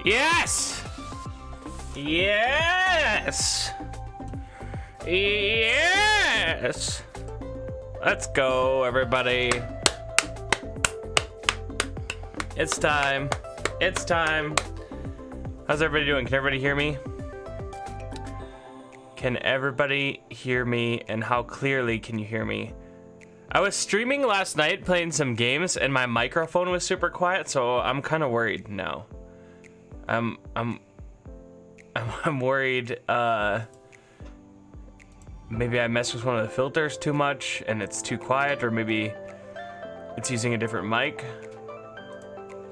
Yes! Yes! Yes! Let's go, everybody. It's time. It's time. How's everybody doing? Can everybody hear me? Can everybody hear me? And how clearly can you hear me? I was streaming last night playing some games and my microphone was super quiet, so I'm kind of worried now. I'm worried maybe I messed with one of the filters too much and it's too quiet, or maybe it's using a different mic.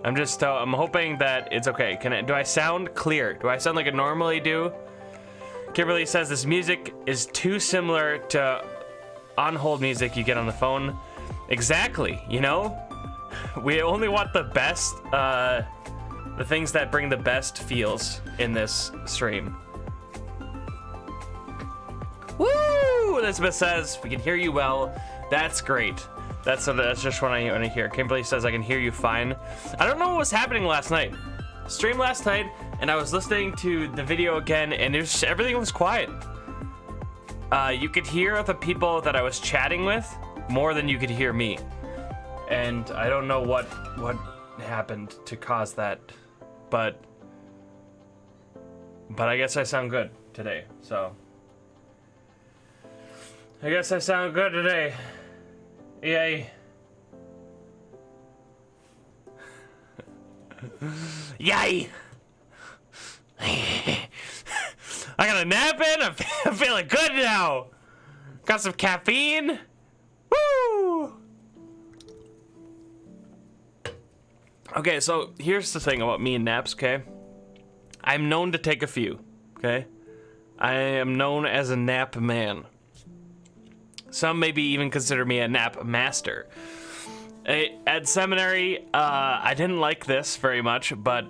I'm hoping that it's okay. Do I sound clear? Do I sound like I normally do? Kimberly says this music is too similar to on-hold music you get on the phone. Exactly, you know? We only want the best, the things that bring the best feels in this stream. Woo! Elizabeth says, we can hear you well. That's great. That's just what I hear. Kimberly says, I can hear you fine. I don't know what was happening last night. Stream last night, and I was listening to the video again, and everything was quiet. You could hear the people that I was chatting with more than you could hear me. And I don't know what happened to cause that, but I guess I sound good today, so. I guess I sound good today. Yay. Yay! I got a nap in. I'm feeling good now. Got some caffeine. Woo! Okay, so here's the thing about me and naps, okay? I'm known to take a few, okay? I am known as a nap man. Some maybe even consider me a nap master. At seminary, I didn't like this very much, but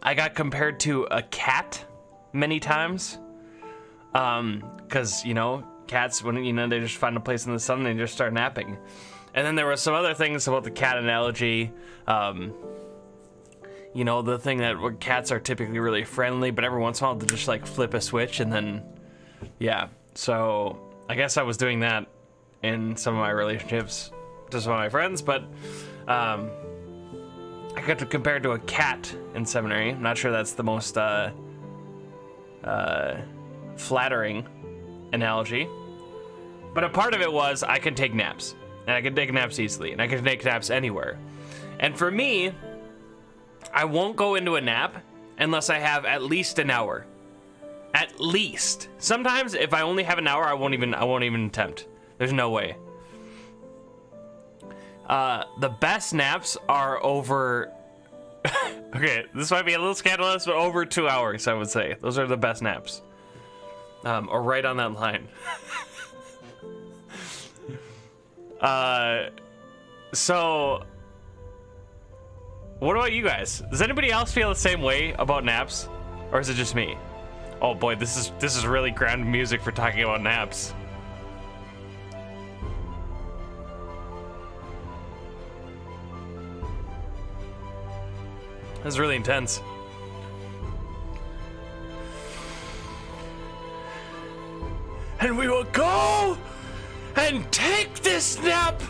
I got compared to a cat many times. Because, you know, cats, when, you know, they just find a place in the sun and they just start napping. And then there were some other things about the cat analogy. You know, the thing that cats are typically really friendly, but every once in a while they'll just like flip a switch and then, yeah. So I guess I was doing that in some of my relationships to some of my friends, but I got compared to a cat in seminary. I'm not sure that's the most flattering analogy, but a part of it was I can take naps, and I can take naps easily, and I can take naps anywhere. And for me, I won't go into a nap unless I have at least an hour. At least. Sometimes if I only have an hour, I won't even attempt. There's no way. The best naps are over okay, this might be a little scandalous, but over 2 hours, I would say. Those are the best naps. Or right on that line. So what about you guys? Does anybody else feel the same way about naps? Or is it just me? Oh boy, this is really grand music for talking about naps. This is really intense. And we will go and take this nap,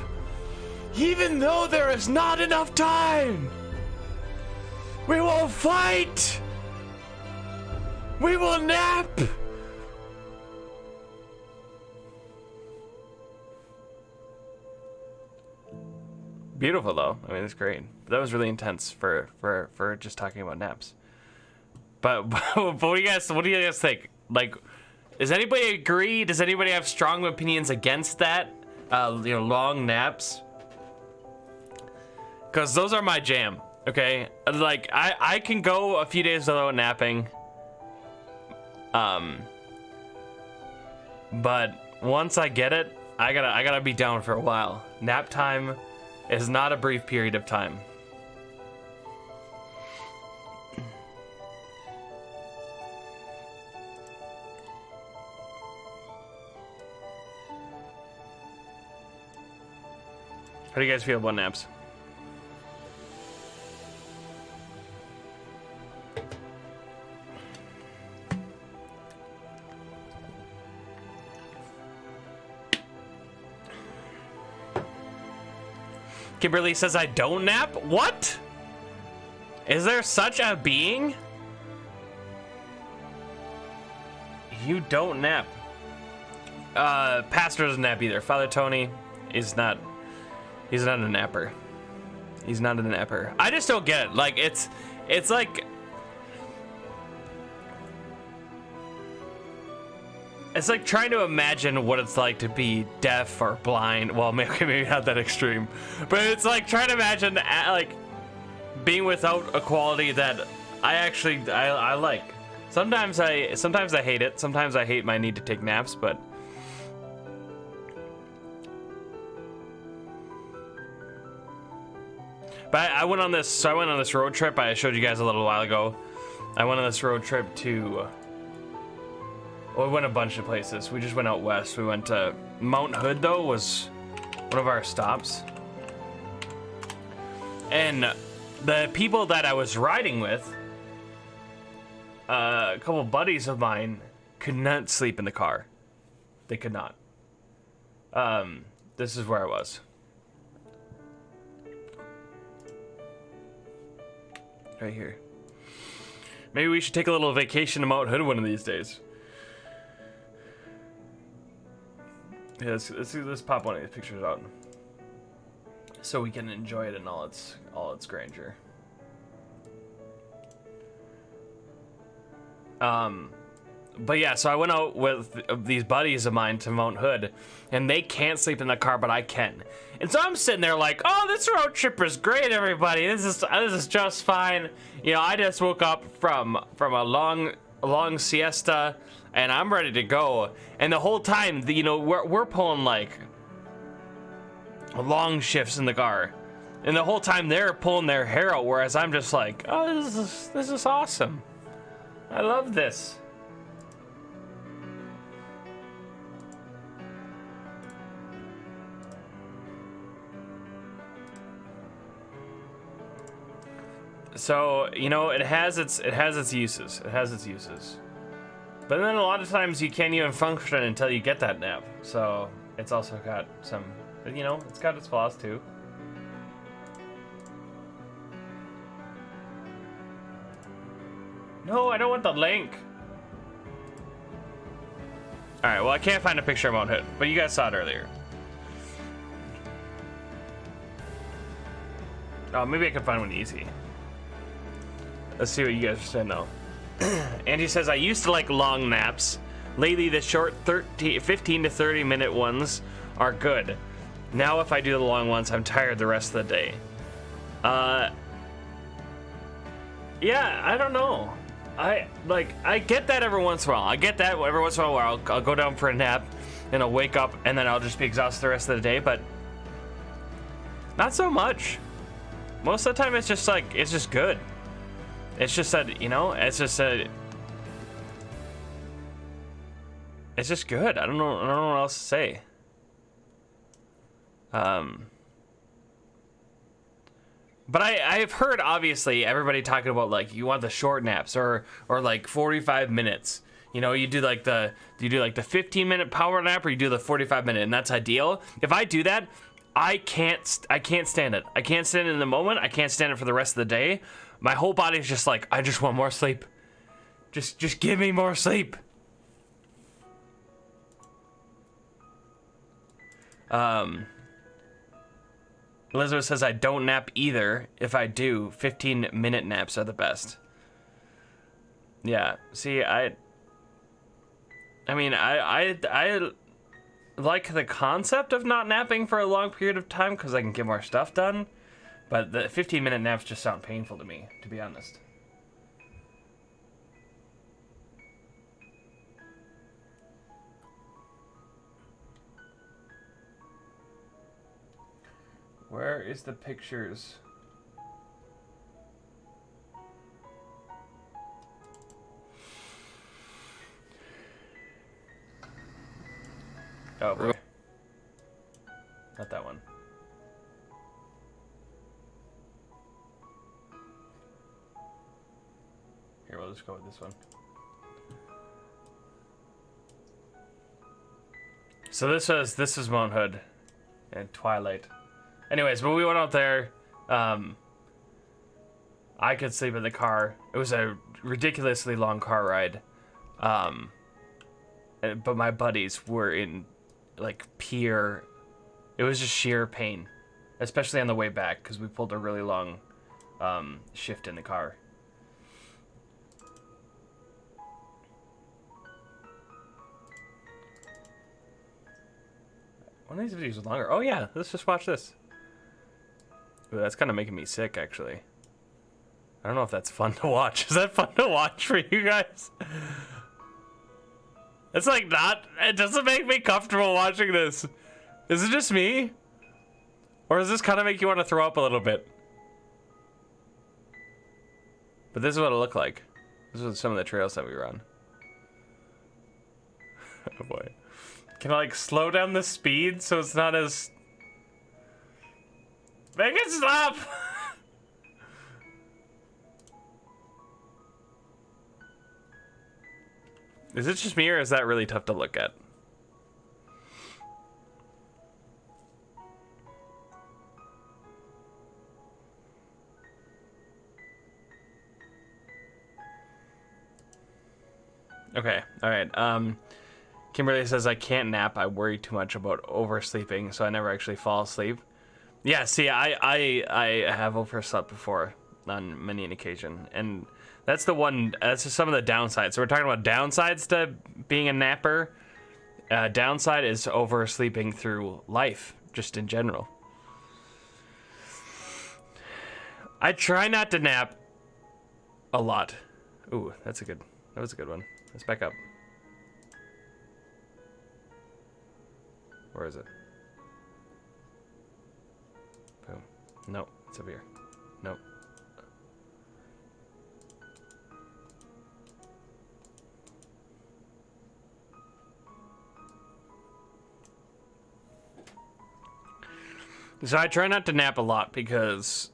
even though there is not enough time. We will fight. We will nap. Beautiful though. I mean, it's great. That was really intense for just talking about naps. But what do you guys think? Like, does anybody agree? Does anybody have strong opinions against that? You know, long naps. Because those are my jam. Okay, like I can go a few days without napping. But once I get it, I gotta be down for a while. Nap time is not a brief period of time. How do you guys feel about naps? Kimberly says I don't nap? What? Is there such a being? You don't nap. Pastor doesn't nap either. Father Tony is not, he's not a napper. He's not a napper. I just don't get it. Like, it's like, it's like trying to imagine what it's like to be deaf or blind. Well, maybe not that extreme, but it's like trying to imagine like being without a quality that I like. Sometimes I hate it. Sometimes I hate my need to take naps, but I went on this road trip I showed you guys a little while ago. I went on this road trip to, well, we went a bunch of places. We just went out west. We went to Mount Hood, though, was one of our stops. And the people that I was riding with, a couple buddies of mine, could not sleep in the car. They could not. This is where I was. Right here. Maybe we should take a little vacation to Mount Hood one of these days. Yeah, let's pop one of these pictures out so we can enjoy it in all its grandeur. But yeah, so I went out with these buddies of mine to Mount Hood, and they can't sleep in the car, but I can. And so I'm sitting there like, oh, this road trip is great, everybody. This is just fine. You know, I just woke up from a long siesta, and I'm ready to go. And the whole time, you know, we're pulling like long shifts in the car, and the whole time they're pulling their hair out, whereas I'm just like, oh, this is awesome. I love this. So, you know, it has its uses. It has its uses. But then a lot of times you can't even function until you get that nap. So, it's also got some, you know, it's got its flaws too. No, I don't want the link. Alright, well, I can't find a picture of Mount Hood, but you guys saw it earlier. Oh, maybe I can find one easy. Let's see what you guys are saying now. Angie says, I used to like long naps. Lately, the short 15 to 30 minute ones are good. Now, if I do the long ones, I'm tired the rest of the day. Yeah, I don't know. I get that every once in a while. I get that every once in a while. I'll go down for a nap, and I'll wake up, and then I'll just be exhausted the rest of the day, but not so much. Most of the time, it's just like, it's just good. It's just that, you know, it's just good. I don't know what else to say. But I've heard, obviously, everybody talking about, like, you want the short naps or like 45 minutes. You know, you do like the 15-minute power nap, or you do the 45-minute, and that's ideal. If I do that, I can't stand it. I can't stand it in the moment. I can't stand it for the rest of the day. My whole body's just like, I just want more sleep. Just give me more sleep. Elizabeth says, I don't nap either. If I do, 15-minute naps are the best. Yeah, see, I mean, I like the concept of not napping for a long period of time because I can get more stuff done. But the 15-minute naps just sound painful to me, to be honest. Where is the pictures? Oh, boy. Not that one. Here, we'll just go with this one. So this is Mount Hood and Twilight. Anyways, but we went out there. I could sleep in the car. It was a ridiculously long car ride. But my buddies were in like pure, it was just sheer pain, especially on the way back because we pulled a really long shift in the car. One of these videos is longer. Oh yeah, let's just watch this. Ooh, that's kind of making me sick, actually. I don't know if that's fun to watch. Is that fun to watch for you guys? It's like not, it doesn't make me comfortable watching this. Is it just me? Or does this kind of make you want to throw up a little bit? But this is what it looked like. This was some of the trails that we were on. Oh boy. Can I like slow down the speed so it's not as... Make it stop! Is it just me or is that really tough to look at? Okay, alright. Kimberly says, I can't nap. I worry too much about oversleeping, so I never actually fall asleep. Yeah, see, I have overslept before on many an occasion, and that's the one, that's just some of the downsides. So we're talking about downsides to being a napper. Downside is oversleeping through life, just in general. I try not to nap a lot. Ooh, that was a good one. Let's back up. Where is it? Boom. Nope, it's over here. Nope. So I try not to nap a lot because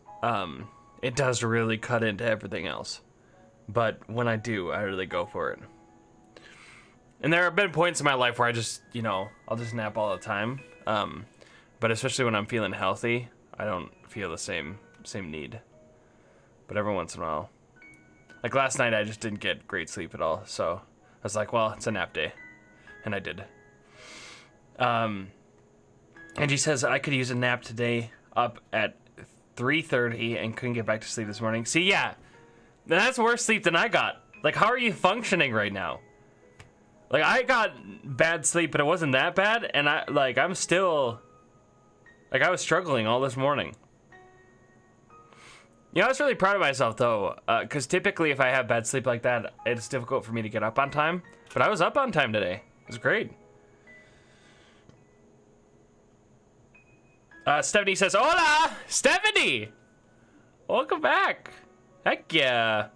it does really cut into everything else. But when I do, I really go for it. And there have been points in my life where I just, you know, I'll just nap all the time. But especially when I'm feeling healthy, I don't feel the same need. But every once in a while. Like last night, I just didn't get great sleep at all. So I was like, well, it's a nap day. And I did. And she says, I could use a nap today up at 3:30 and couldn't get back to sleep this morning. See, yeah. That's worse sleep than I got. Like, how are you functioning right now? Like, I got bad sleep, but it wasn't that bad. And I'm still, like, I was struggling all this morning. You know, I was really proud of myself, though. Because typically, if I have bad sleep like that, it's difficult for me to get up on time. But I was up on time today. It was great. Stephanie says, hola! Stephanie! Welcome back. Heck yeah.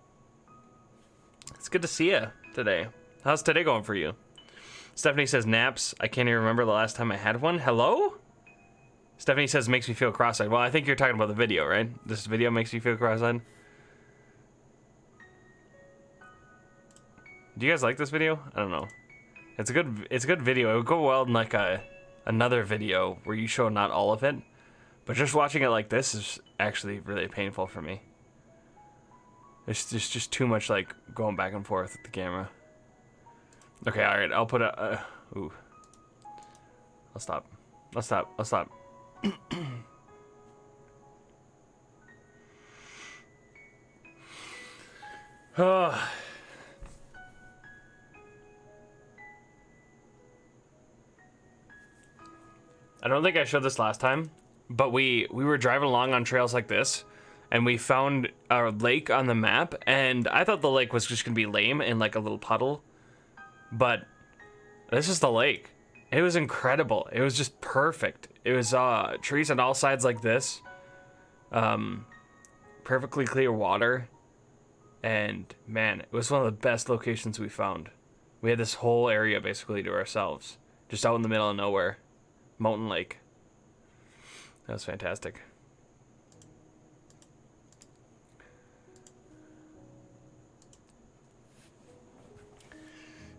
It's good to see you today. How's today going for you? Stephanie says, naps. I can't even remember the last time I had one. Hello? Stephanie says, makes me feel cross-eyed. Well, I think you're talking about the video, right? This video makes you feel cross-eyed? Do you guys like this video? I don't know. It's a good video. It would go well in like another video where you show not all of it. But just watching it like this is actually really painful for me. It's just too much like going back and forth with the camera. Okay, alright, I'll put a... ooh. I'll stop. I don't think I showed this last time, but we were driving along on trails like this, and we found a lake on the map, and I thought the lake was just gonna be lame and like a little puddle, but this is the lake. It was incredible. It was just perfect. It was trees on all sides like this, perfectly clear water, and man, it was one of the best locations we found. We had this whole area basically to ourselves, just out in the middle of nowhere. Mountain Lake. That was fantastic.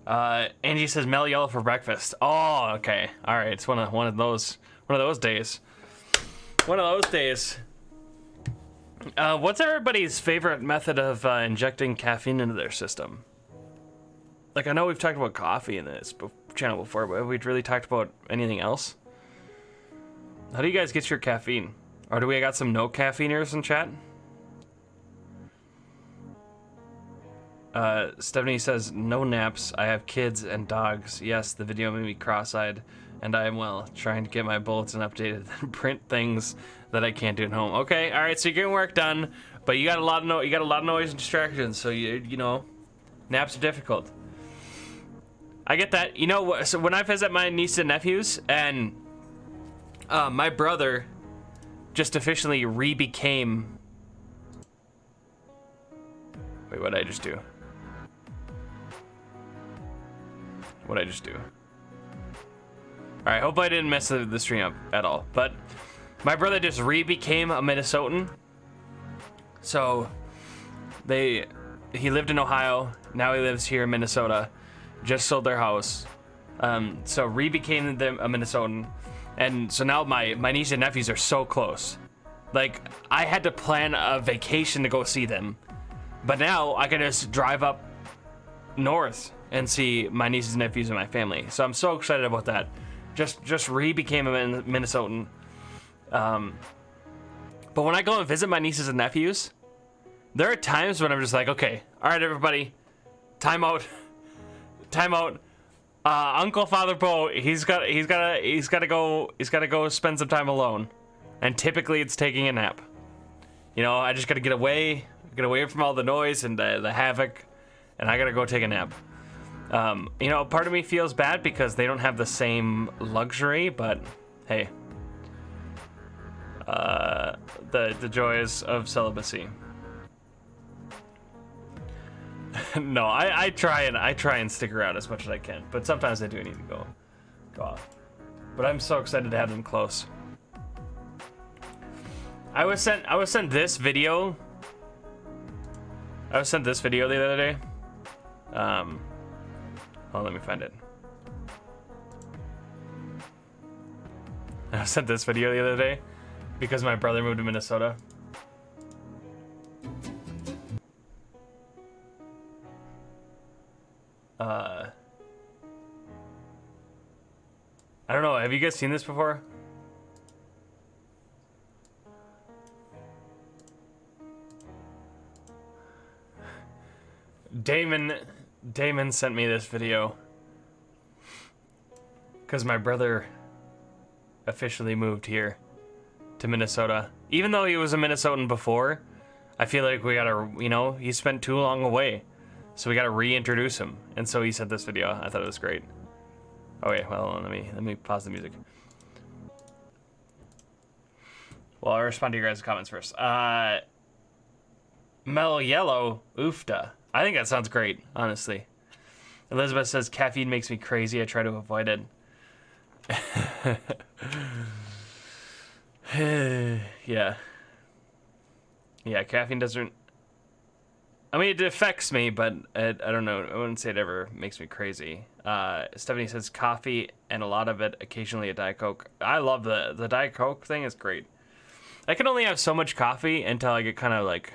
Angie says Mel yellow for breakfast. Oh, okay. All right. It's one of those days. One of those days. What's everybody's favorite method of injecting caffeine into their system? Like, I know we've talked about coffee in this channel before, but have we really talked about anything else? How do you guys get your caffeine? Or do we got some no caffeiners in chat? Stephanie says, no naps. I have kids and dogs. Yes, the video made me cross-eyed, and I am, well, trying to get my bulletin updated and print things that I can't do at home. Okay, all right, so you're getting work done, but you got a lot of noise and distractions, so you know, naps are difficult. I get that. You know, so when I visit my nieces and nephews, and my brother just officially re-became... Wait, what did I just do? What did I just do? Alright, hope I didn't mess the stream up at all. But my brother just re-became a Minnesotan. So he lived in Ohio, now he lives here in Minnesota. Just sold their house. So re-became a Minnesotan. And so now my niece and nephews are so close. Like, I had to plan a vacation to go see them. But now I can just drive up north and see my nieces and nephews and my family. So I'm so excited about that. Just re-became a Minnesotan. But when I go and visit my nieces and nephews, there are times when I'm just like, okay, all right, everybody, time out. Uncle Father Bo, he's gotta go spend some time alone. And typically it's taking a nap. You know, I just gotta get away from all the noise and the havoc, and I gotta go take a nap. You know, part of me feels bad because they don't have the same luxury, but hey, the joys of celibacy. No, I try and stick around as much as I can, but sometimes I do need to go off. But I'm so excited to have them close. I was sent this video. I was sent this video the other day. Hold on, let me find it. I was sent this video the other day because my brother moved to Minnesota. I don't know, have you guys seen this before? Damon sent me this video because my brother officially moved here to Minnesota. Even though he was a Minnesotan before, I feel like we gotta, you know, he spent too long away, so we gotta reintroduce him. And so he sent this video. I thought it was great. Oh wait, well, let me pause the music. Well, I'll respond to your guys' comments first. Mellow Yellow, oofta. I think that sounds great, honestly. Elizabeth says, caffeine makes me crazy. I try to avoid it. Yeah. Yeah, caffeine doesn't... I mean, it affects me, but I don't know. I wouldn't say it ever makes me crazy. Stephanie says, coffee and a lot of it, occasionally a Diet Coke. I love the Diet Coke thing. Is great. I can only have so much coffee until I get kind of like...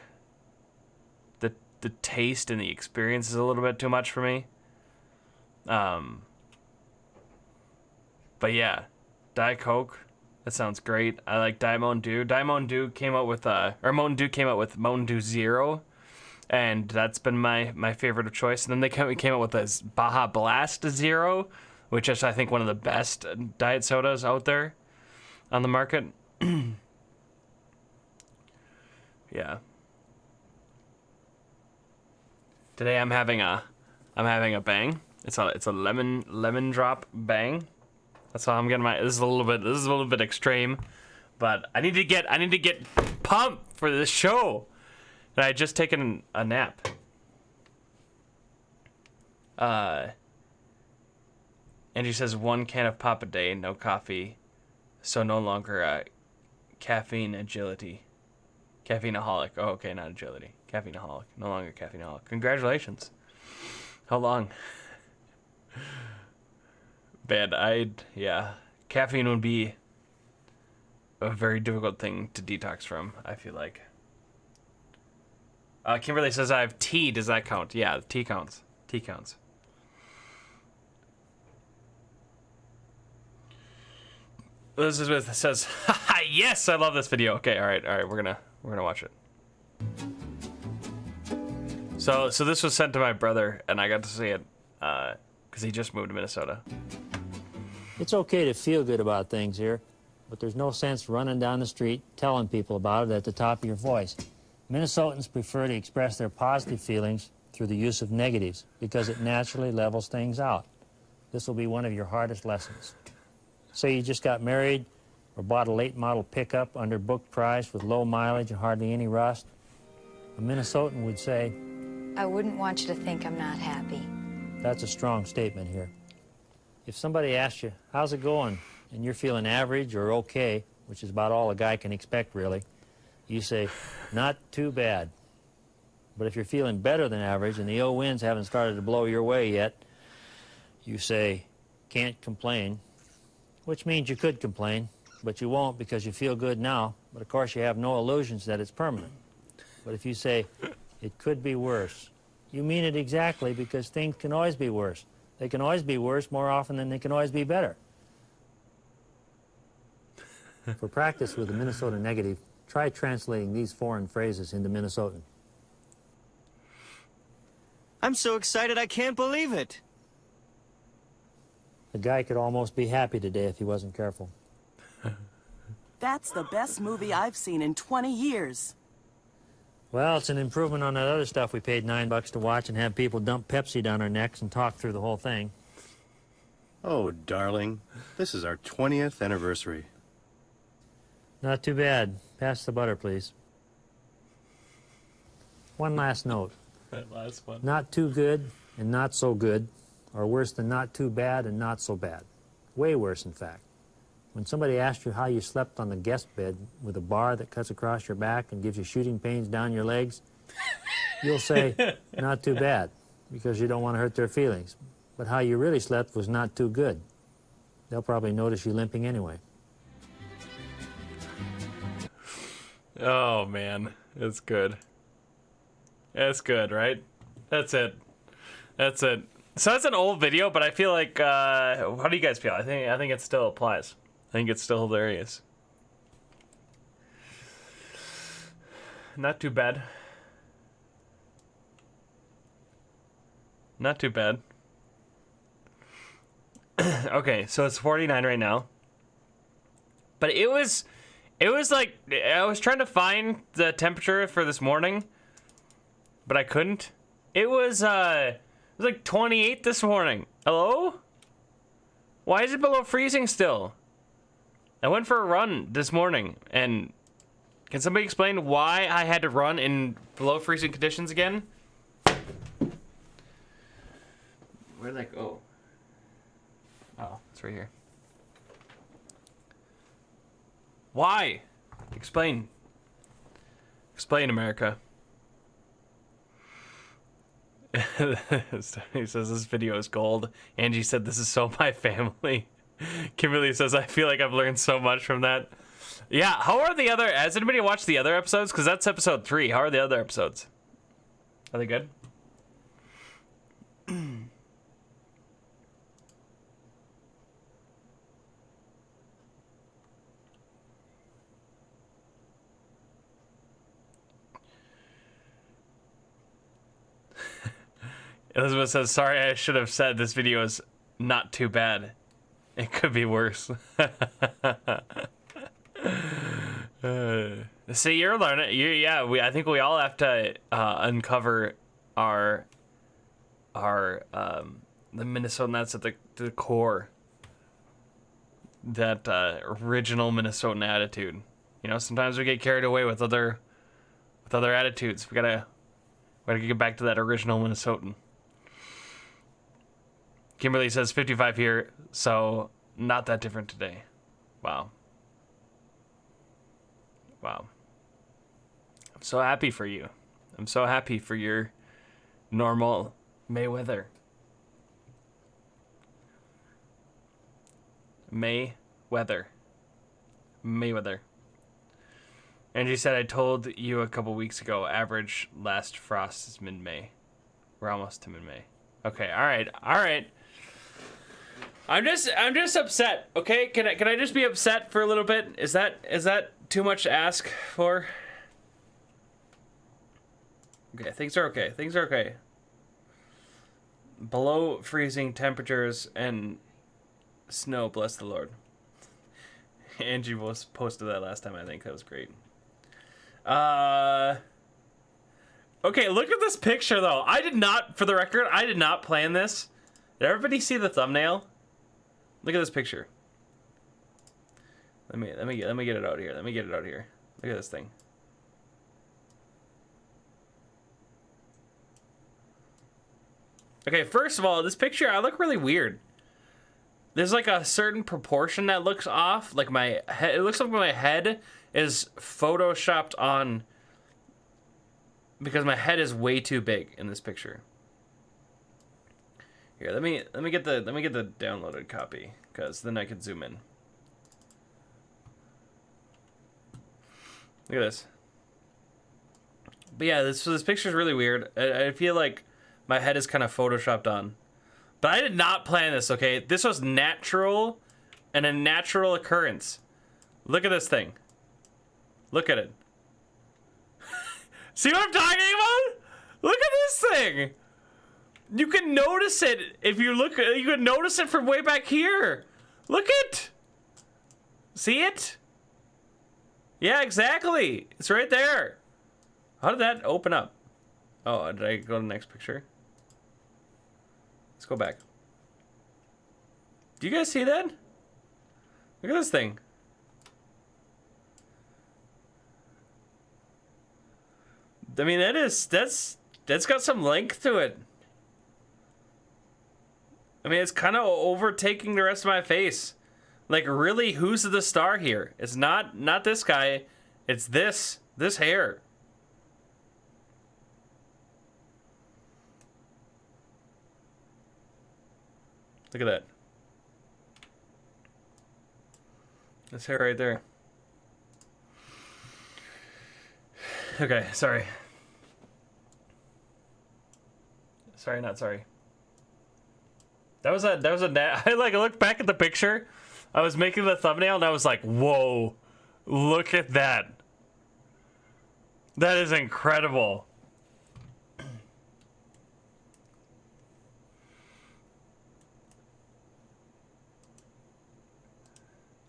The taste and the experience is a little bit too much for me. But yeah, Diet Coke, that sounds great. I like Diet Mountain Dew. Diet Mountain Dew came out with Mountain Dew came out with Mountain Dew Zero, and that's been my favorite of choice. And then they came out with this Baja Blast Zero, which is I think one of the best diet sodas out there on the market. Yeah. Today I'm having a bang. It's a lemon drop bang. That's how I'm getting my. This is a little bit extreme, but I need to get pumped for this show. And I had just taken a nap. Angie says 1 can of pop a day, no coffee, so no longer caffeine agility. Caffeineaholic. Oh, okay, not agility. Caffeineaholic. No longer caffeineaholic. Congratulations. How long? Man, yeah. Caffeine would be a very difficult thing to detox from, I feel like. Kimberly says I have tea. Does that count? Yeah, tea counts. Tea counts. Elizabeth says, haha, yes, I love this video. Okay, all right, we're gonna watch it. So this was sent to my brother, and I got to see it because he just moved to Minnesota. It's okay to feel good about things here, but there's no sense running down the street telling people about it at the top of your voice. Minnesotans prefer to express their positive feelings through the use of negatives because it naturally levels things out. This will be one of your hardest lessons. Say you just got married or bought a late model pickup under book price with low mileage and hardly any rust. A Minnesotan would say, I wouldn't want you to think I'm not happy. That's a strong statement here. If somebody asks you, how's it going, and you're feeling average or okay, which is about all a guy can expect really, you say, not too bad. But if you're feeling better than average and the ill winds haven't started to blow your way yet, you say, can't complain, which means you could complain, but you won't because you feel good now, but of course you have no illusions that it's permanent. But if you say, it could be worse, you mean it exactly because things can always be worse. They can always be worse more often than they can always be better. For practice with the Minnesota negative, try translating these foreign phrases into Minnesotan. I'm so excited I can't believe it. The guy could almost be happy today if he wasn't careful. That's the best movie I've seen in 20 years. Well, it's an improvement on that other stuff we paid $9 to watch and have people dump Pepsi down our necks and talk through the whole thing. Oh, darling, this is our 20th anniversary. Not too bad. Pass the butter, please. One last note. That last one. Not too good and not so good are worse than not too bad and not so bad. Way worse, in fact. When somebody asks you how you slept on the guest bed with a bar that cuts across your back and gives you shooting pains down your legs, you'll say, not too bad, because you don't want to hurt their feelings. But how you really slept was not too good. They'll probably notice you limping anyway. Oh, man. It's good. It's good, right? That's it. That's it. So that's an old video, but I feel like, how do you guys feel? I think it still applies. I think it's still hilarious. Not too bad. Not too bad. Okay, so it's 49 right now. But it was like, I was trying to find the temperature for this morning, but I couldn't. It was like 28 this morning. Hello? Why is it below freezing still? I went for a run this morning, and can somebody explain why I had to run in below freezing conditions again? Where did that go? Oh, it's right here. Why? Explain. Explain, America. He says this video is gold. Angie said this is so my family. Kimberly says I feel like I've learned so much from that. Yeah, how are the other? Has anybody watched the other episodes? Because that's episode 3. How are the other episodes? Are they good? Elizabeth says, sorry, I should have said this video is not too bad. It could be worse. See, you're learning. Yeah, I think we all have to uncover our the Minnesotan that's at the core. That original Minnesotan attitude. You know, sometimes we get carried away with other attitudes. We gotta get back to that original Minnesotan. Kimberly says 55 here, so not that different today. Wow. Wow. I'm so happy for you. I'm so happy for your normal May weather. May weather. Angie said, I told you a couple weeks ago, average last frost is mid-May. We're almost to mid-May. Okay, all right. I'm just upset. Okay, can I just be upset for a little bit? Is that too much to ask for? Okay, things are okay. Below freezing temperatures and snow, bless the Lord. Angie was posted that last time, I think. That was great. Okay, look at this picture though. For the record, I did not plan this. Did everybody see the thumbnail? Look at this picture. Let me get it out here. Look at this thing. Okay, first of all, this picture, I look really weird. There's like a certain proportion that looks off. Like my head, it looks like my head is photoshopped on because my head is way too big in this picture. Here, let me get the downloaded copy, because then I can zoom in. Look at this. But yeah, this picture is really weird. I feel like my head is kind of photoshopped on. But I did not plan this, okay? This was natural and a natural occurrence. Look at this thing. Look at it. See what I'm talking about? Look at this thing. You can notice it if you look. You can notice it from way back here. Look it. See it? Yeah, exactly. It's right there. How did that open up? Oh, did I go to the next picture? Let's go back. Do you guys see that? Look at this thing. I mean, that's got some length to it. I mean, it's kind of overtaking the rest of my face. Like, really, who's the star here? It's not this guy. It's this hair. Look at that. This hair right there. Okay, sorry. Sorry, not sorry. That was a I looked back at the picture. I was making the thumbnail and I was like, whoa, look at that. That is incredible.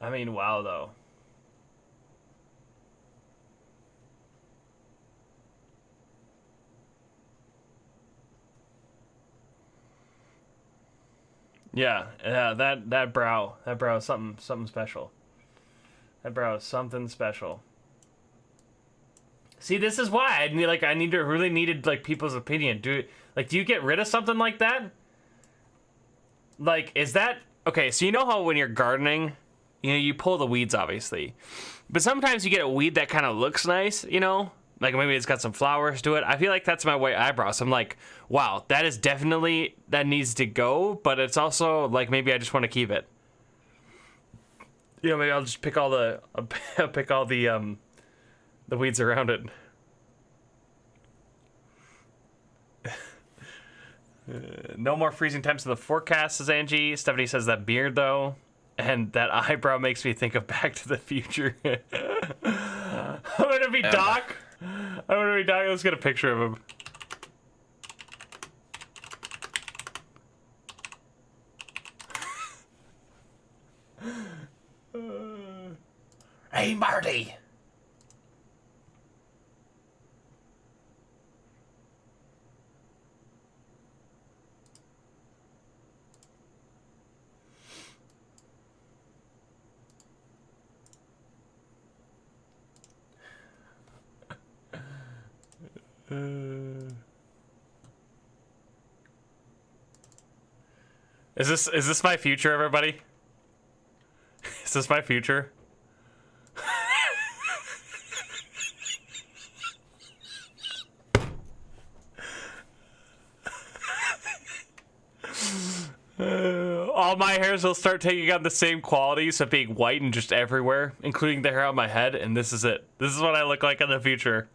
I mean, wow, though. Yeah, that brow is something special. That brow is something special. See, this is why I really needed like people's opinion. Do you get rid of something like that? Like, is that okay? So you know how when you're gardening, you pull the weeds, obviously, but sometimes you get a weed that kind of looks nice, like maybe it's got some flowers to it. I feel like that's my white eyebrows. I'm like, wow, that needs to go, but it's also like maybe I just want to keep it. Maybe I'll just pick all the weeds around it. No more freezing temps in the forecast, says Angie. Stephanie says that beard though, and that eyebrow makes me think of Back to the Future. I'm gonna be Doc. Let's get a picture of him. Hey, Marty. Is this my future, everybody? Is this my future? all my hairs will start taking on the same qualities of being white and just everywhere, including the hair on my head, and this is it. This is what I look like in the future.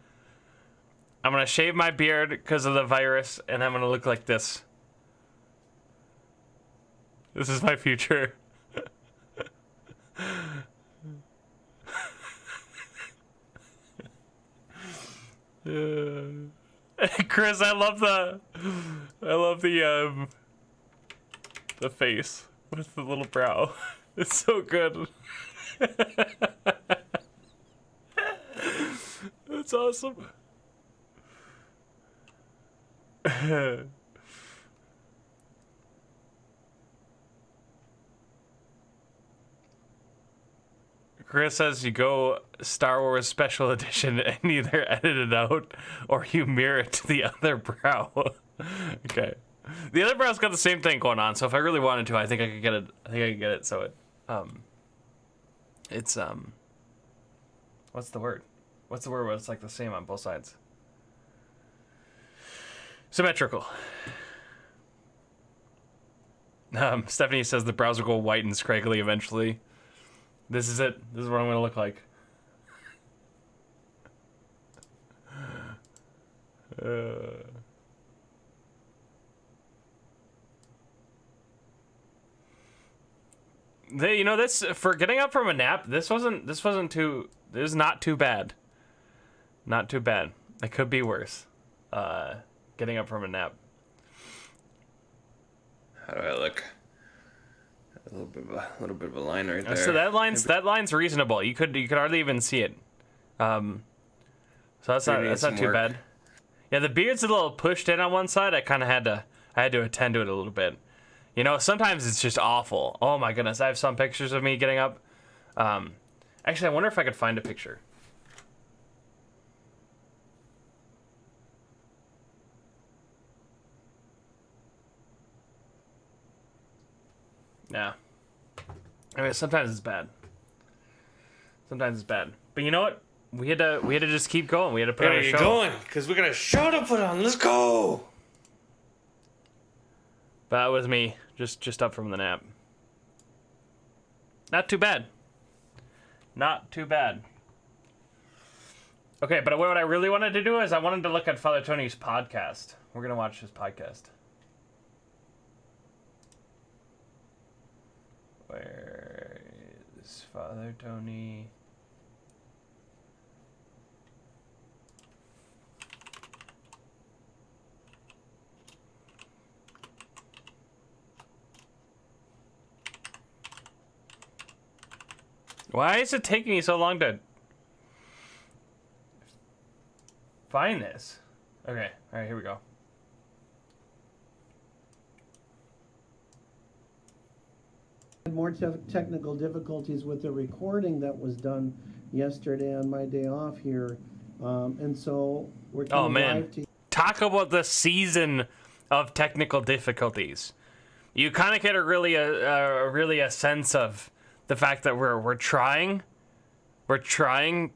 I'm gonna shave my beard because of the virus, and I'm gonna look like this. This is my future. Chris, I love the face with the little brow. It's so good. That's awesome. Chris says you go Star Wars Special Edition and either edit it out or you mirror it to the other brow. Okay. The other brow's got the same thing going on, so if I really wanted to, I think I could get it. I think I could get it so it it's what's the word? What's the word where it's like the same on both sides? Symmetrical. Stephanie says the brows will go white and scraggly eventually. This is it. This is what I'm gonna look like. You know, this for getting up from a nap. This was not too bad. Not too bad. It could be worse. Getting up from a nap. How do I look? A little bit of a line right there. So that line's reasonable. You could hardly even see it. So that's not too bad. Yeah, the beard's a little pushed in on one side. I had to attend to it a little bit. You know, sometimes it's just awful. Oh my goodness, I have some pictures of me getting up. Actually, I wonder if I could find a picture. Yeah. I mean, sometimes it's bad. Sometimes it's bad. But you know what? We had to just keep going. We had to put on a show. Going? Because we got a show to put on. Let's go. But that was me, just up from the nap. Not too bad. Not too bad. Okay, but what I really wanted to do is I wanted to look at Father Tony's podcast. We're gonna watch his podcast. Where is Father Tony? Why is it taking me so long to find this? Okay, alright, here we go. More technical difficulties with the recording that was done yesterday on my day off here, and so we're coming live to. Talk about the season of technical difficulties. You kind of get a really a sense of the fact that we're trying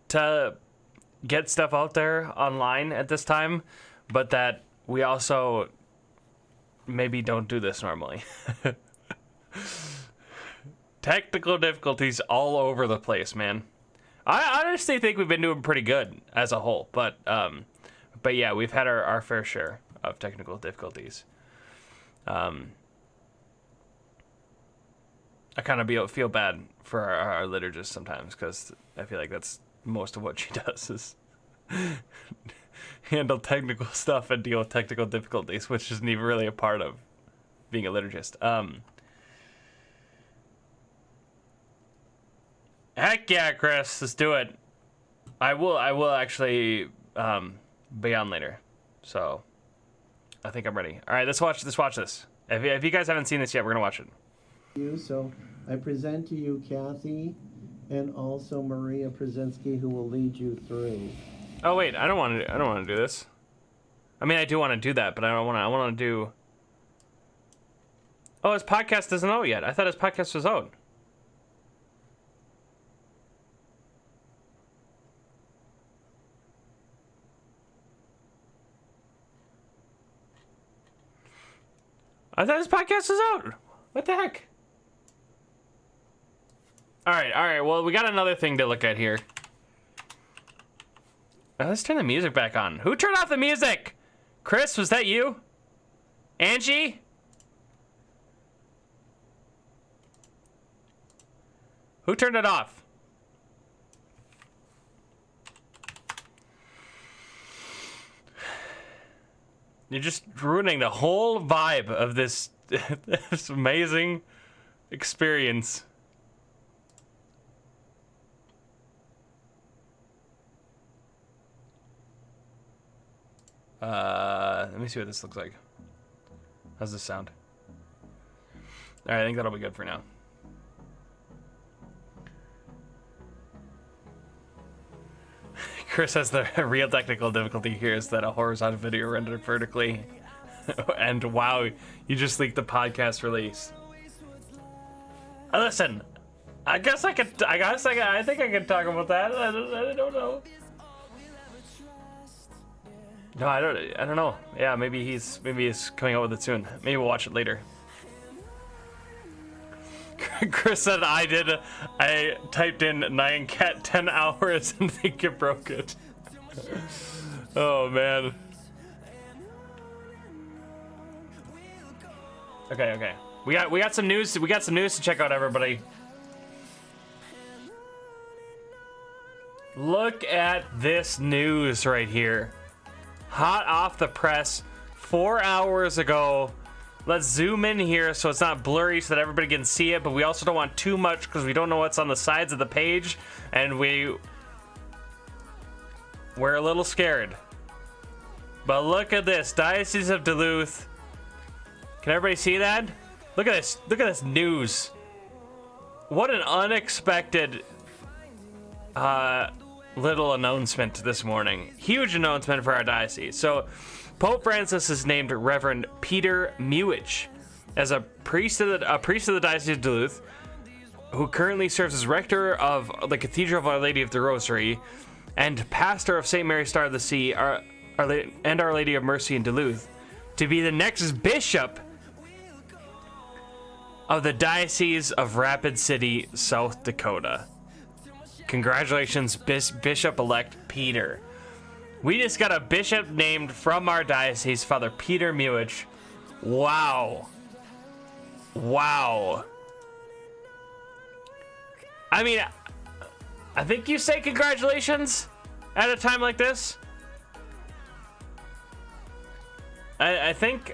to get stuff out there online at this time, but that we also maybe don't do this normally. Technical difficulties all over the place, man. I honestly think we've been doing pretty good as a whole, but yeah, we've had our fair share of technical difficulties. I kind of feel bad for our liturgist sometimes, because I feel like that's most of what she does is handle technical stuff and deal with technical difficulties, which isn't even really a part of being a liturgist. Heck yeah, Chris, let's do it. I will actually be on later, so I think I'm ready. All right, let's watch this. If you guys haven't seen this yet, we're gonna watch it. So I present to you Kathy and also Maria Przynski, who will lead you through. Oh wait, I don't want to do this. I mean, I do want to do that, but I want to do. Oh, his podcast isn't out yet. I thought his podcast was out. I thought his podcast was out. What the heck? All right. Well, we got another thing to look at here. Let's turn the music back on. Who turned off the music? Chris, was that you? Angie? Who turned it off? You're just ruining the whole vibe of this, this amazing experience. Let me see what this looks like. How's this sound? All right, I think that'll be good for now. Chris says the real technical difficulty here is that a horizontal video rendered vertically. And wow, you just leaked the podcast release. Listen, I think I can talk about that. I don't know. No, I don't know. Yeah, maybe he's coming out with it soon. Maybe we'll watch it later. Chris said I typed in 9 cat 10 hours and think it broke it. Oh man. Okay. We got some news. We got some news to check out, everybody. Look at this news right here. Hot off the press 4 hours ago. Let's zoom in here so it's not blurry so that everybody can see it, but we also don't want too much because we don't know what's on the sides of the page, and we're a little scared. But look at this, Diocese of Duluth. Can everybody see that? Look at this. Look at this news. What an unexpected little announcement this morning. Huge announcement for our diocese. So Pope Francis has named Reverend Peter Mewich as a priest of the Diocese of Duluth, who currently serves as rector of the Cathedral of Our Lady of the Rosary and pastor of St. Mary Star of the Sea and Our Lady of Mercy in Duluth, to be the next bishop of the Diocese of Rapid City, South Dakota. Congratulations, Bishop-elect Peter. We just got a bishop named from our diocese, Father Peter Mewich. Wow. Wow. I mean, I think you say congratulations at a time like this. I think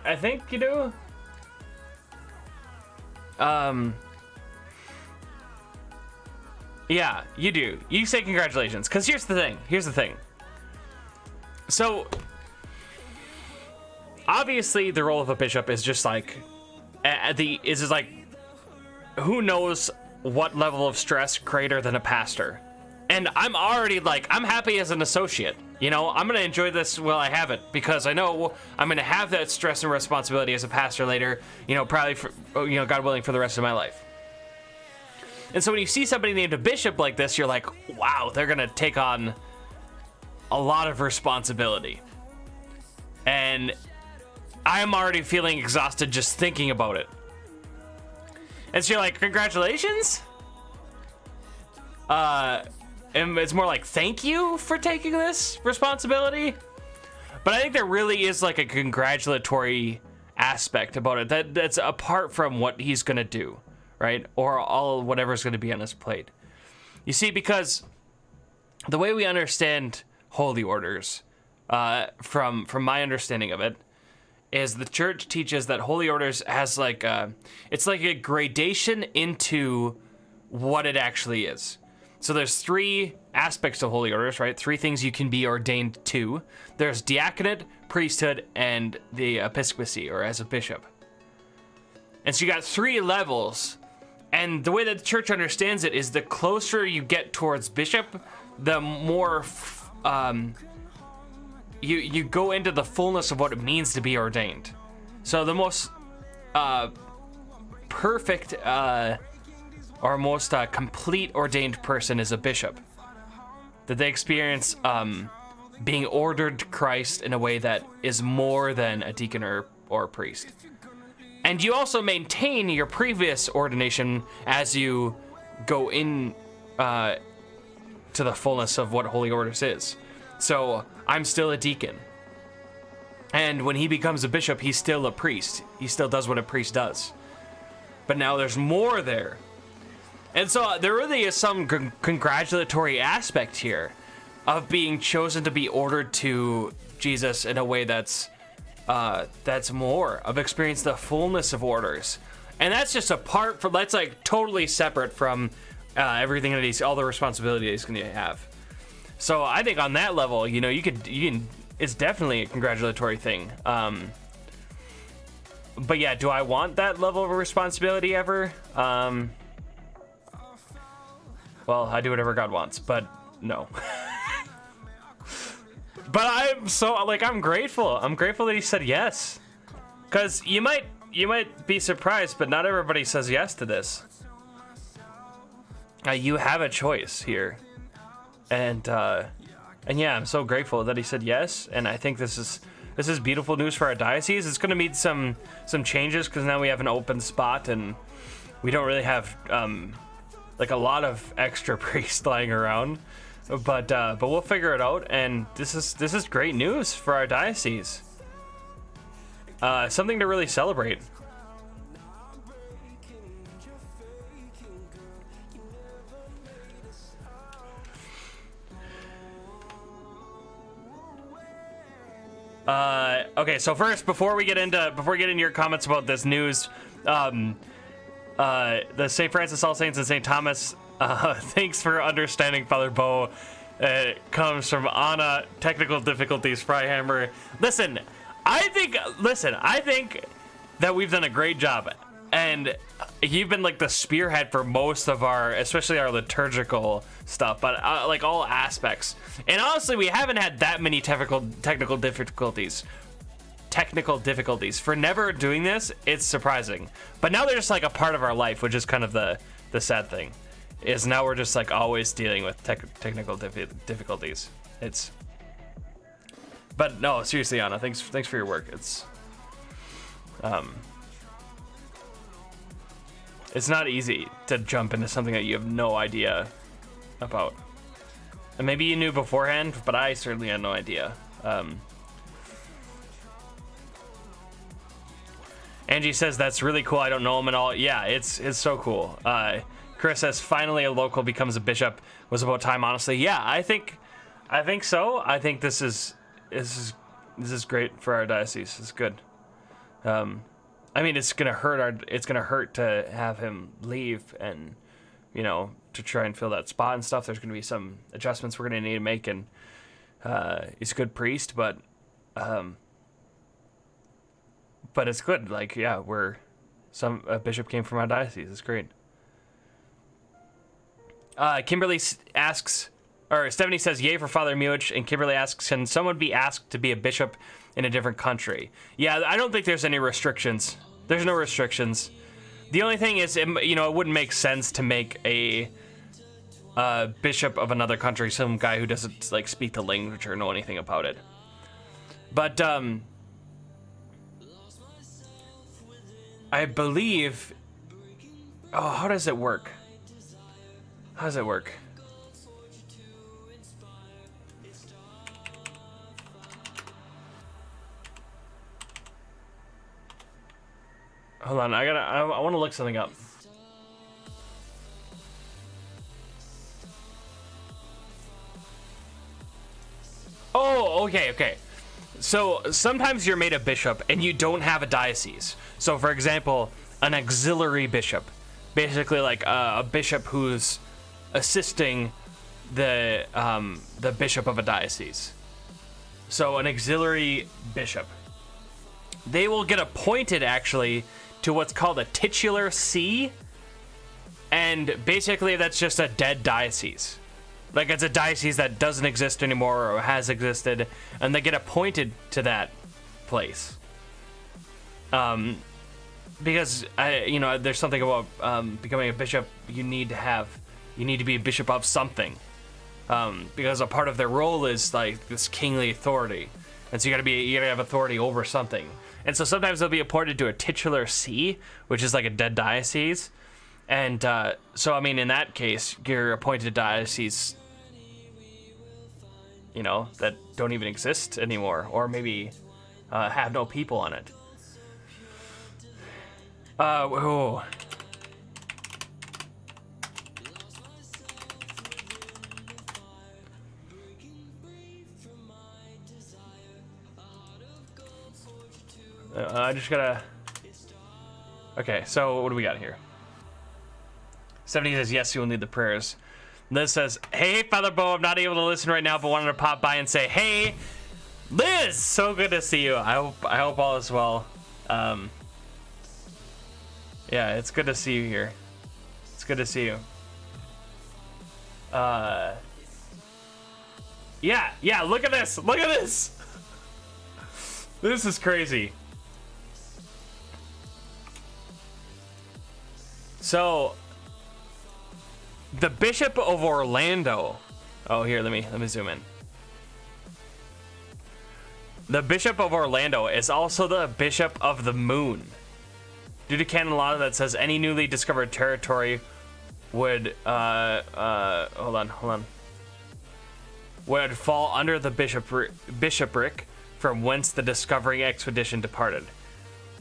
you do. Yeah, you do. You say congratulations, because here's the thing. So, obviously, the role of a bishop is just like, who knows what level of stress greater than a pastor? And I'm already like, I'm happy as an associate. You know, I'm going to enjoy this while I have it, because I know I'm going to have that stress and responsibility as a pastor later, you know, probably for, you know, God willing, for the rest of my life. And so when you see somebody named a bishop like this, you're like, wow, they're going to take on a lot of responsibility. And I'm already feeling exhausted just thinking about it. And so you're like, congratulations? And it's more like, thank you for taking this responsibility. But I think there really is like a congratulatory aspect about it that's apart from what he's going to do, right? Or all whatever's going to be on his plate. You see, because the way we understand holy orders, from my understanding of it, is the church teaches that holy orders has like it's like a gradation into what it actually is. So there's 3 aspects to holy orders, right? 3 things you can be ordained to. There's diaconate, priesthood, and the episcopacy, or as a bishop. And so you got 3 levels. And the way that the church understands it is the closer you get towards bishop, the more you go into the fullness of what it means to be ordained. So the most perfect or most complete ordained person is a bishop. That they experience being ordered to Christ in a way that is more than a deacon or a priest. And you also maintain your previous ordination as you go in to the fullness of what Holy Orders is. So I'm still a deacon. And when he becomes a bishop, he's still a priest. He still does what a priest does. But now there's more there. And so there really is some congratulatory aspect here of being chosen to be ordered to Jesus in a way that's more of experience the fullness of orders. And that's just that's like totally separate from everything that all the responsibility he's going to have. So I think on that level, you can, it's definitely a congratulatory thing. But yeah, do I want that level of responsibility ever? Well, I do whatever God wants, but no. But I'm grateful. I'm grateful that he said yes. Because you might be surprised, but not everybody says yes to this. You have a choice here. And yeah, I'm so grateful that he said yes, and I think this is beautiful news for our diocese. It's going to need some changes because now we have an open spot, and we don't really have like a lot of extra priests lying around. But we'll figure it out, and this is great news for our diocese. Something to really celebrate. Okay, so first, before we get into your comments about this news, the St. Francis, All Saints, and St. Thomas, thanks for understanding, Father Bo. It comes from Anna. Technical difficulties, Fryhammer. Listen, I think that we've done a great job, and you've been like the spearhead for most of especially our liturgical stuff, but like all aspects. And honestly, we haven't had that many technical difficulties for never doing this. It's surprising, but now they're just like a part of our life, which is kind of the sad thing, is now we're just like always dealing with technical difficulties. But no, seriously, Anna, thanks for your work. It's not easy to jump into something that you have no idea about. And maybe you knew beforehand, but I certainly had no idea. Angie says, that's really cool. I don't know him at all. Yeah, it's so cool. Chris says, finally a local becomes a bishop. Was about time, honestly. Yeah, I think so. I think this is great for our diocese. It's good. I mean, it's gonna hurt to have him leave, and to try and fill that spot and stuff. There's gonna be some adjustments we're gonna need to make, and he's a good priest, but it's good. Like, yeah, a bishop came from our diocese. It's great. Kimberly asks, or Stephanie says, yay for Father Muich, and Kimberly asks, can someone be asked to be a bishop in a different country? Yeah, I don't think there's any restrictions. There's no restrictions. The only thing is, it wouldn't make sense to make a bishop of another country some guy who doesn't like speak the language or know anything about it. But I believe. Oh, how does it work? How does it work? Hold on, I want to look something up. Oh, okay. So sometimes you're made a bishop and you don't have a diocese. So for example, an auxiliary bishop, basically like a bishop who's assisting the bishop of a diocese. So an auxiliary bishop, they will get appointed actually to what's called a titular see, and basically that's just a dead diocese. Like, it's a diocese that doesn't exist anymore or has existed, and they get appointed to that place. Because there's something about becoming a bishop. You need to be a bishop of something, because a part of their role is like this kingly authority, and so you gotta have authority over something. And so sometimes they'll be appointed to a titular see, which is like a dead diocese, And so, I mean, in that case, you're appointed dioceses, you know, that don't even exist anymore, or maybe have no people on it. Oh. I just gotta... Okay, so what do we got here? 70 says, yes, you will need the prayers. Liz says, hey, Father Bo, I'm not able to listen right now, but wanted to pop by and say, hey, Liz, so good to see you. I hope all is well. Yeah, it's good to see you here. It's good to see you. Yeah, look at this. Look at this. This is crazy. So, the Bishop of Orlando. Oh, here, let me zoom in. The Bishop of Orlando is also the Bishop of the Moon. Due to canon law that says any newly discovered territory would hold on. Would fall under the bishopric from whence the discovering expedition departed.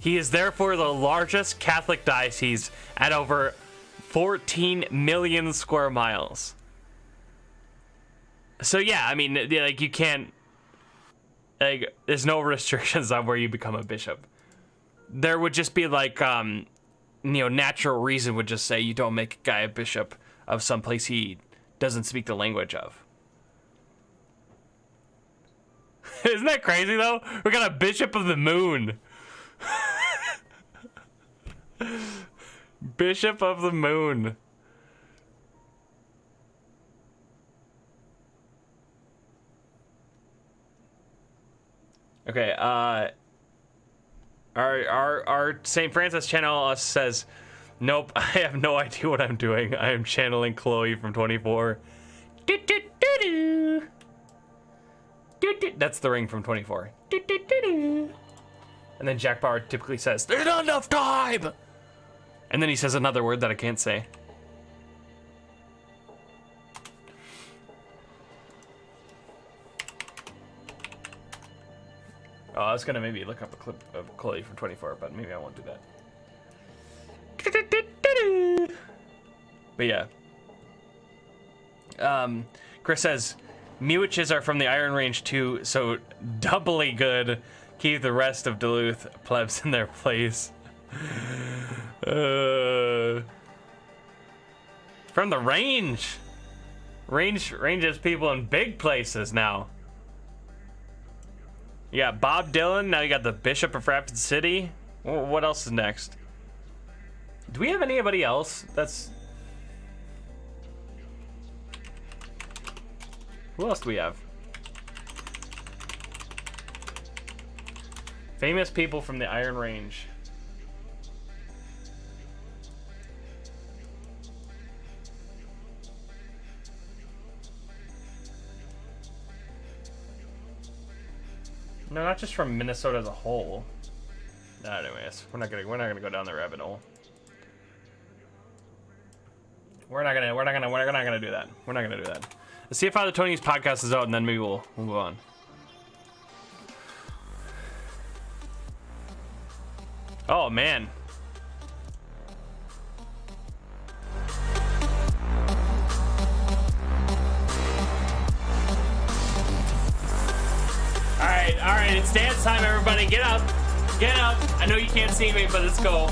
He is therefore the largest Catholic diocese at over 14 million square miles. So yeah, I mean, like, you can't, like, there's no restrictions on where you become a bishop. There would just be like, you know, natural reason would just say you don't make a guy a bishop of some place he doesn't speak the language of. Isn't that crazy though? We got a Bishop of the Moon. Bishop of the Moon. Okay, our St. Francis channel says, nope, I have no idea what I'm doing. I am channeling Chloe from 24. That's the ring from 24. And then Jack Bauer typically says, there's not enough time! And then he says another word that I can't say. Oh, I was gonna maybe look up a clip of Chloe from 24, but maybe I won't do that. But yeah. Chris says, Mewiches are from the Iron Range too, so doubly good. Keep the rest of Duluth plebs in their place. From the range. Ranges people in big places now. You got Bob Dylan, now you got the Bishop of Rapid City. What else is next? Do we have anybody else that's... Who else do we have? Famous people from the Iron Range. No, not just from Minnesota as a whole. Anyways, we're not gonna go down the rabbit hole. We're not gonna do that. We're not gonna do that. Let's see if Father Tony's podcast is out, and then maybe we'll go on. Oh man. All right, it's dance time, everybody. Get up. Get up. I know you can't see me, but let's go.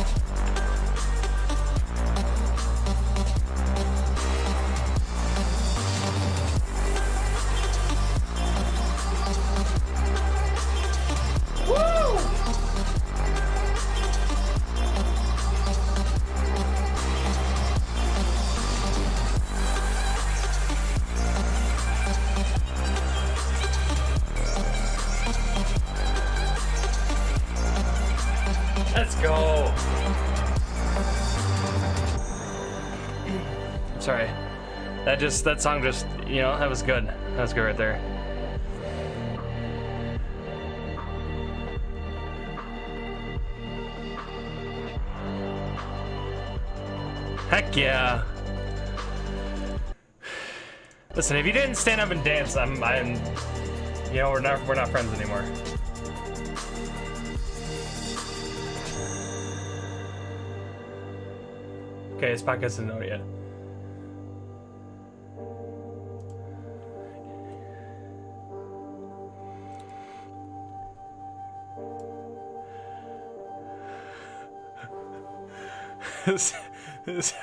Let's go. Sorry. That song just, you know, that was good. That was good right there. Heck yeah. Listen, if you didn't stand up and dance, I'm you know, we're not friends anymore. Okay, this podcast isn't out yet.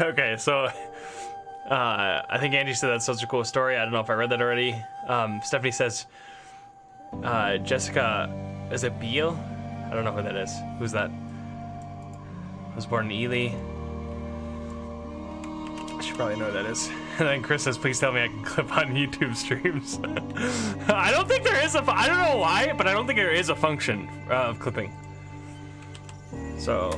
Okay, so I think Angie said that's such a cool story. I don't know if I read that already. Stephanie says Jessica, is it Beal? I don't know who that is. Who's that? Was born in Ely. I should probably know who that is. And then Chris says, please tell me I can clip on YouTube streams. I don't think there is I don't know why, but I don't think there is a function of clipping. So.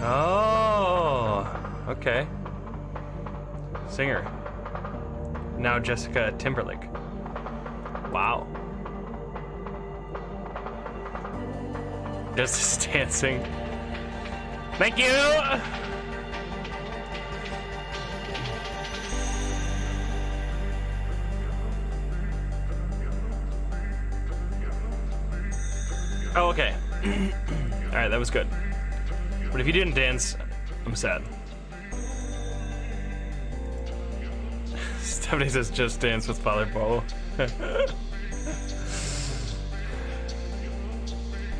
Oh, okay. Singer. Now Jessica Timberlake. Wow. Just dancing. Thank you! Oh, okay. Alright, that was good. But if you didn't dance, I'm sad. Stephanie says just dance with Father Paulo.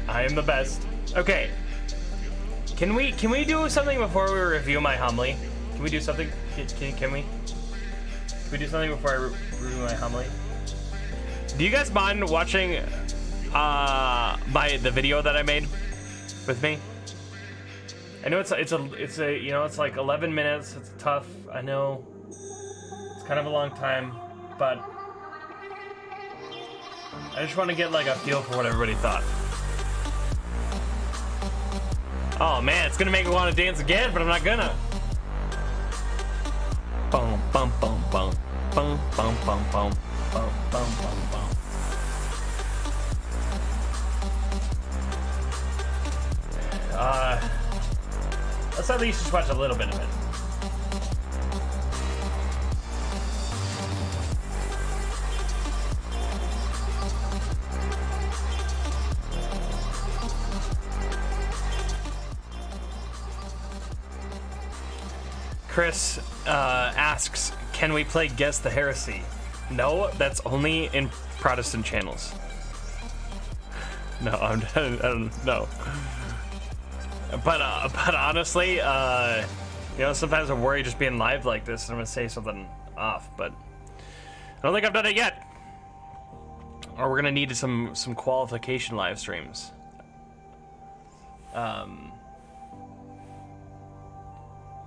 I am the best. Okay. Can we do something before we review my homily? Can we do something? Can we? Can we do something before I review my homily? Do you guys mind watching the video that I made with me? I know it's a you know, it's like 11 minutes. It's tough. I know it's kind of a long time, but I just want to get like a feel for what everybody thought. Oh man, it's gonna make me want to dance again, but I'm not gonna. Boom, bum, bum, bum, bum, bum, bum, bum, bum, bum, bum, bum. Let's at least just watch a little bit of it. Chris asks, can we play Guess the Heresy? No, that's only in Protestant channels. No, I don't know. But honestly, you know, sometimes I'm worried just being live like this and I'm gonna say something off, but I don't think I've done it yet. Or we're gonna need some qualification live streams.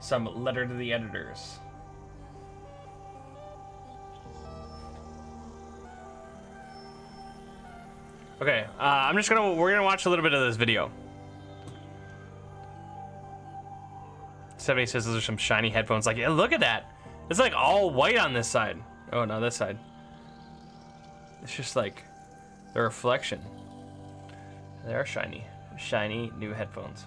Some letter to the editors. Okay, we're gonna watch a little bit of this video. 70 says those are some shiny headphones. Like, yeah, look at that. It's like all white on this side. Oh no, this side. It's just like the reflection. They are shiny. Shiny new headphones.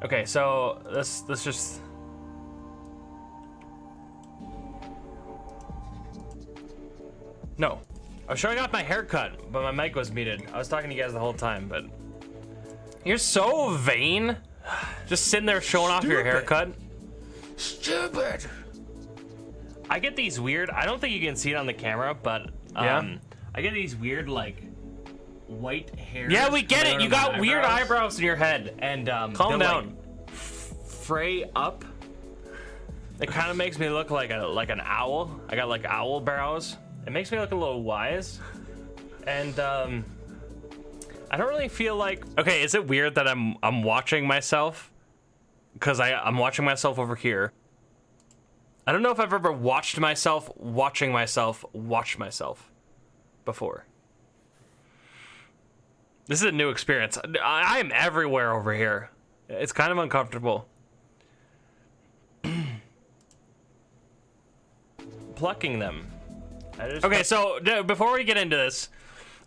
Okay, so let's just. No, I was showing off my haircut, but my mic was muted. I was talking to you guys the whole time, but you're so vain. Just sitting there showing off your haircut. Stupid. I get these weird. I don't think you can see it on the camera, but I get these weird like white hair. Yeah, we get it. You got weird eyebrows in your head, and calm down. Like, fray up. It kind of makes me look like an owl. I got like owl brows. It makes me look a little wise, and I don't really feel like. Okay, is it weird that I'm watching myself? Because I'm watching myself over here. I don't know if I've ever watched myself watching myself watch myself before. This is a new experience. I am everywhere over here. It's kind of uncomfortable. Plucking them. Okay, so before we get into this,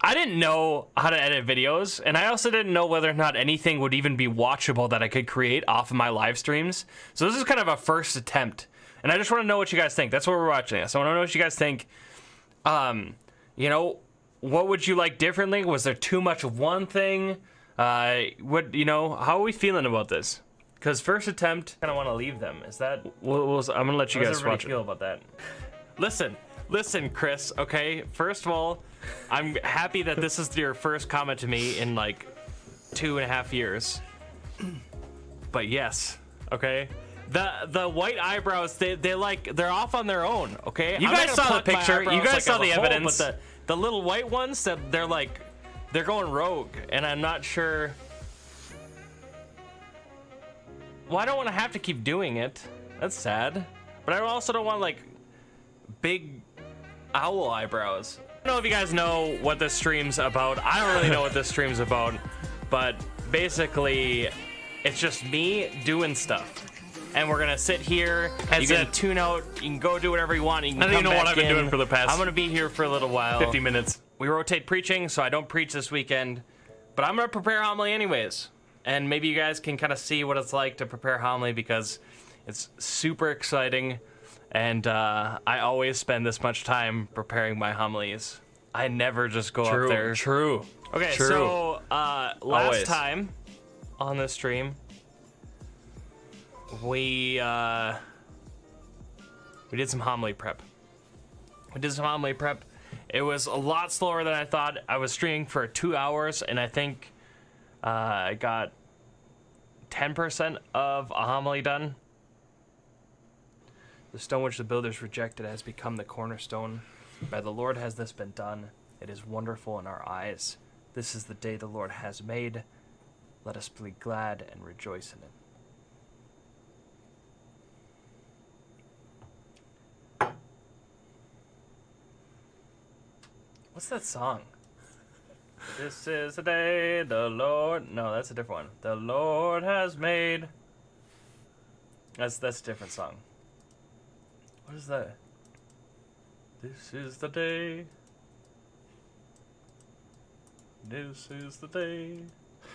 I didn't know how to edit videos, and I also didn't know whether or not anything would even be watchable that I could create off of my live streams. So this is kind of a first attempt, and I just want to know what you guys think. That's what we're watching this. I want to know what you guys think. You know, what would you like differently? Was there too much of one thing? What, you know, how are we feeling about this? Because first attempt, I kind of want to leave them. Is that? I'm gonna let you guys watch it. Feel about that? Listen, Chris. Okay. First of all, I'm happy that this is your first comment to me in like 2.5 years. But yes, okay. The white eyebrows, they're off on their own. Okay. You guys saw the picture. You guys saw the evidence. But the little white ones, they're going rogue, and I'm not sure. Well, I don't want to have to keep doing it. That's sad. But I also don't want, like, big owl eyebrows. I don't know if you guys know what this stream's about. I don't really know what this stream's about. But basically, it's just me doing stuff. And we're going to sit here. You can tune out. You can go do whatever you want. You can I don't even know what I've been doing for the past. I'm going to be here for a little while. 50 minutes. We rotate preaching, so I don't preach this weekend. But I'm going to prepare homily anyways. And maybe you guys can kind of see what it's like to prepare homily, because it's super exciting. And I always spend this much time preparing my homilies. I never just go up there. True. Okay, so last time on this stream, we did some homily prep. It was a lot slower than I thought. I was streaming for 2 hours, and I think I got 10% of a homily done. The stone which the builders rejected has become the cornerstone. By the Lord has this been done. It is wonderful in our eyes. This is the day the Lord has made. Let us be glad and rejoice in it. What's that song? This is the day the Lord... No, that's a different one. The Lord has made... That's a different song. What is that? This is the day. This is the day.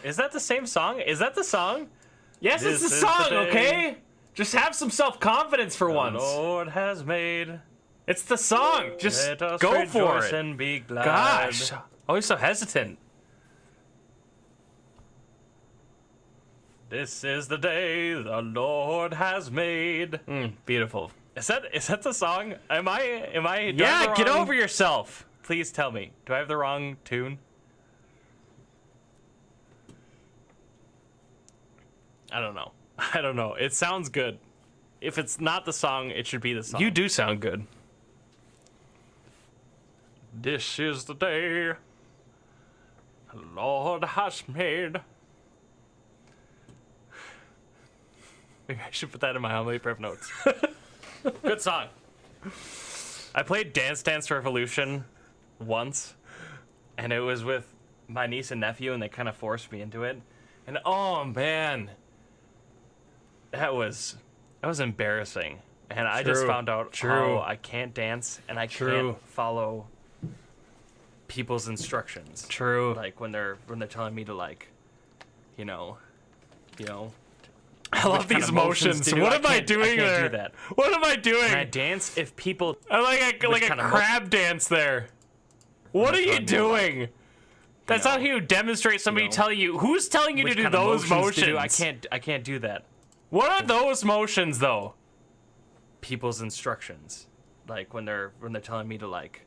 Is that the same song? Is that the song? Yes, it's the song, okay? Just have some self-confidence for once. The Lord has made... It's the song. Just go for it. And be glad. Gosh. Always so hesitant. This is the day the Lord has made. Beautiful. Is that the song? Am I? Yeah, get over yourself. Please tell me. Do I have the wrong tune? I don't know. It sounds good. If it's not the song, it should be the song. You do sound good. This is the day the Lord has made. Maybe I should put that in my homily prep notes. Good song. I played Dance Dance Revolution once, and it was with my niece and nephew, and they kind of forced me into it. And oh man, that was embarrassing. And I just found out how I can't dance and I can't follow people's instructions. Like when they're telling me to, like, you know. I love these motions. What am I doing there? I can't do that. What am I doing? Can I dance if people... I like a crab dance there. What are you doing? That's not how you demonstrate somebody telling you... Who's telling you to do those motions? I can't do that. What are those motions, though? People's instructions. Like when they're telling me to, like,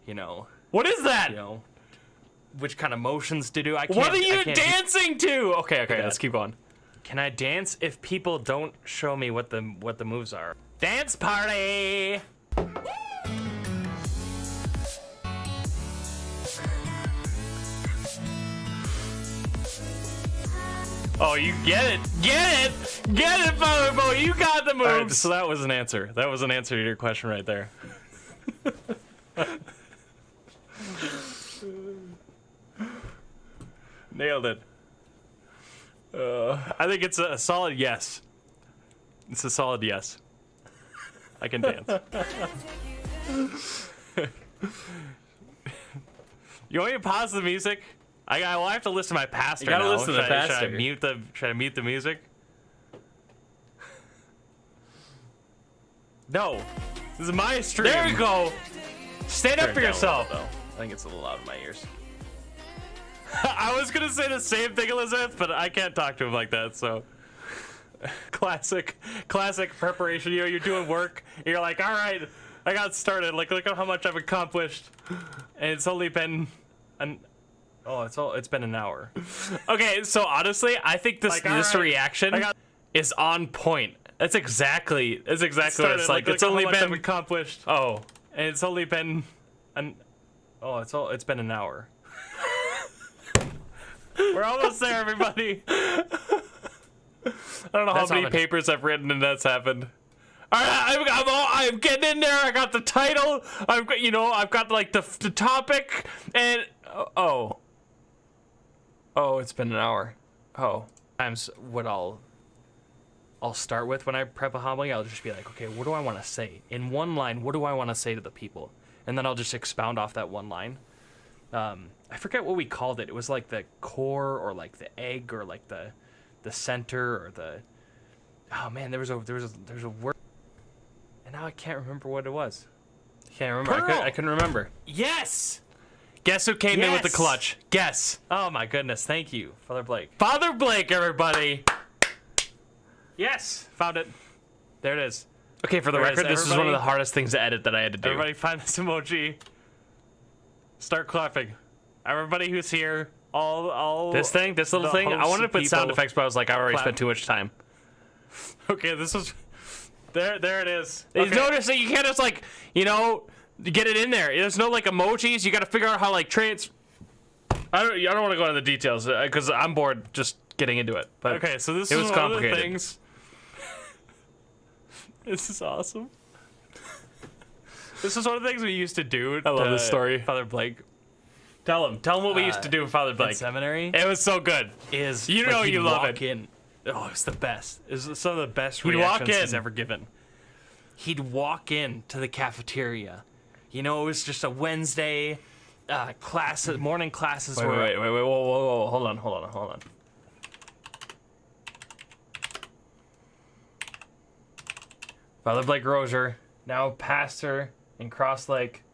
you know... What is that? You know, which kind of motions to do. What are you dancing to? Okay, let's keep on. Can I dance if people don't show me what the moves are? Dance party! Oh, you get it! Get it, Father Bo! You got the moves! Right, so that was an answer. That was an answer to your question right there. Nailed it. I think it's a solid yes. It's a solid yes. I can dance. You want me to pause the music? I have to listen to my pastor. You gotta now. listen to the Should I pastor. Should I mute the music? No. This is my stream. There you go. Stand up for yourself. Though. I think it's a little loud in my ears. I was gonna say the same thing, Elizabeth, but I can't talk to him like that. So, classic preparation. You know, you're doing work, and you're like, all right, I got started. Like, look at how much I've accomplished, and it's only been it's been an hour. Okay, so honestly, I think this reaction is on point. That's exactly what it's like. It's only been accomplished. Oh, and it's only been it's been an hour. We're almost there, everybody. I don't know how many papers I've written and that's happened. All right, I'm getting in there. I got the title. I've got like the topic, and it's been an hour. Times what I'll start with when I prep a homily. I'll just be like, okay, what do I want to say in one line? What do I want to say to the people? And then I'll just expound off that one line. I forget what we called it. It was like the core, or like the egg, or like the center, or the. Oh man, there was a word, and now I can't remember what it was. Can't remember. I couldn't remember. Yes. Guess who came in with the clutch? Guess. Oh my goodness! Thank you, Father Blake. Father Blake, everybody. Yes, found it. There it is. Okay, for the record, this is one of the hardest things to edit that I had to do. Everybody find this emoji. Start clapping. Everybody who's here, all this little thing. I wanted to put sound effects, but I was like, I already spent too much time. Okay, this was there it is. Okay. Notice that you can't just like, get it in there. There's no like emojis. You got to figure out how like I don't want to go into the details because I'm bored just getting into it. But okay, so this was complicated. One of the things. This is awesome. This is one of the things we used to do. I love this story. Father Blake. Tell him what we used to do with Father Blake. In seminary? It was so good. You love it. Oh, it's the best. It's some of the best reactions he's ever given. He'd walk in to the cafeteria. It was just a Wednesday morning classes. Wait, whoa, hold on. Father Blake Rozier, now pastor in Cross Lake.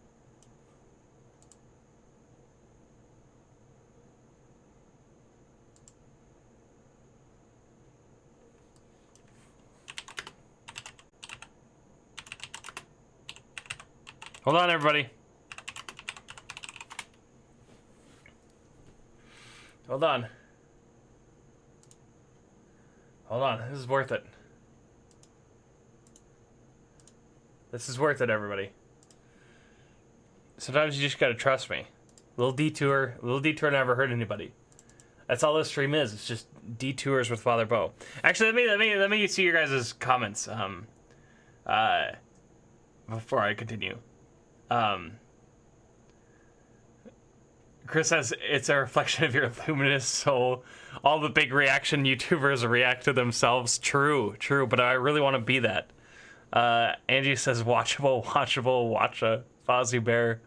Hold on, everybody. Hold on. This is worth it. This is worth it, everybody. Sometimes you just gotta trust me. Little detour never hurt anybody. That's all this stream is. It's just detours with Father Bo. Actually, let me see your guys' comments. Before I continue. Chris says it's a reflection of your luminous soul. All the big reaction YouTubers react to themselves. True, but I really want to be that. Angie says watchable, watcha, Fozzie Bear.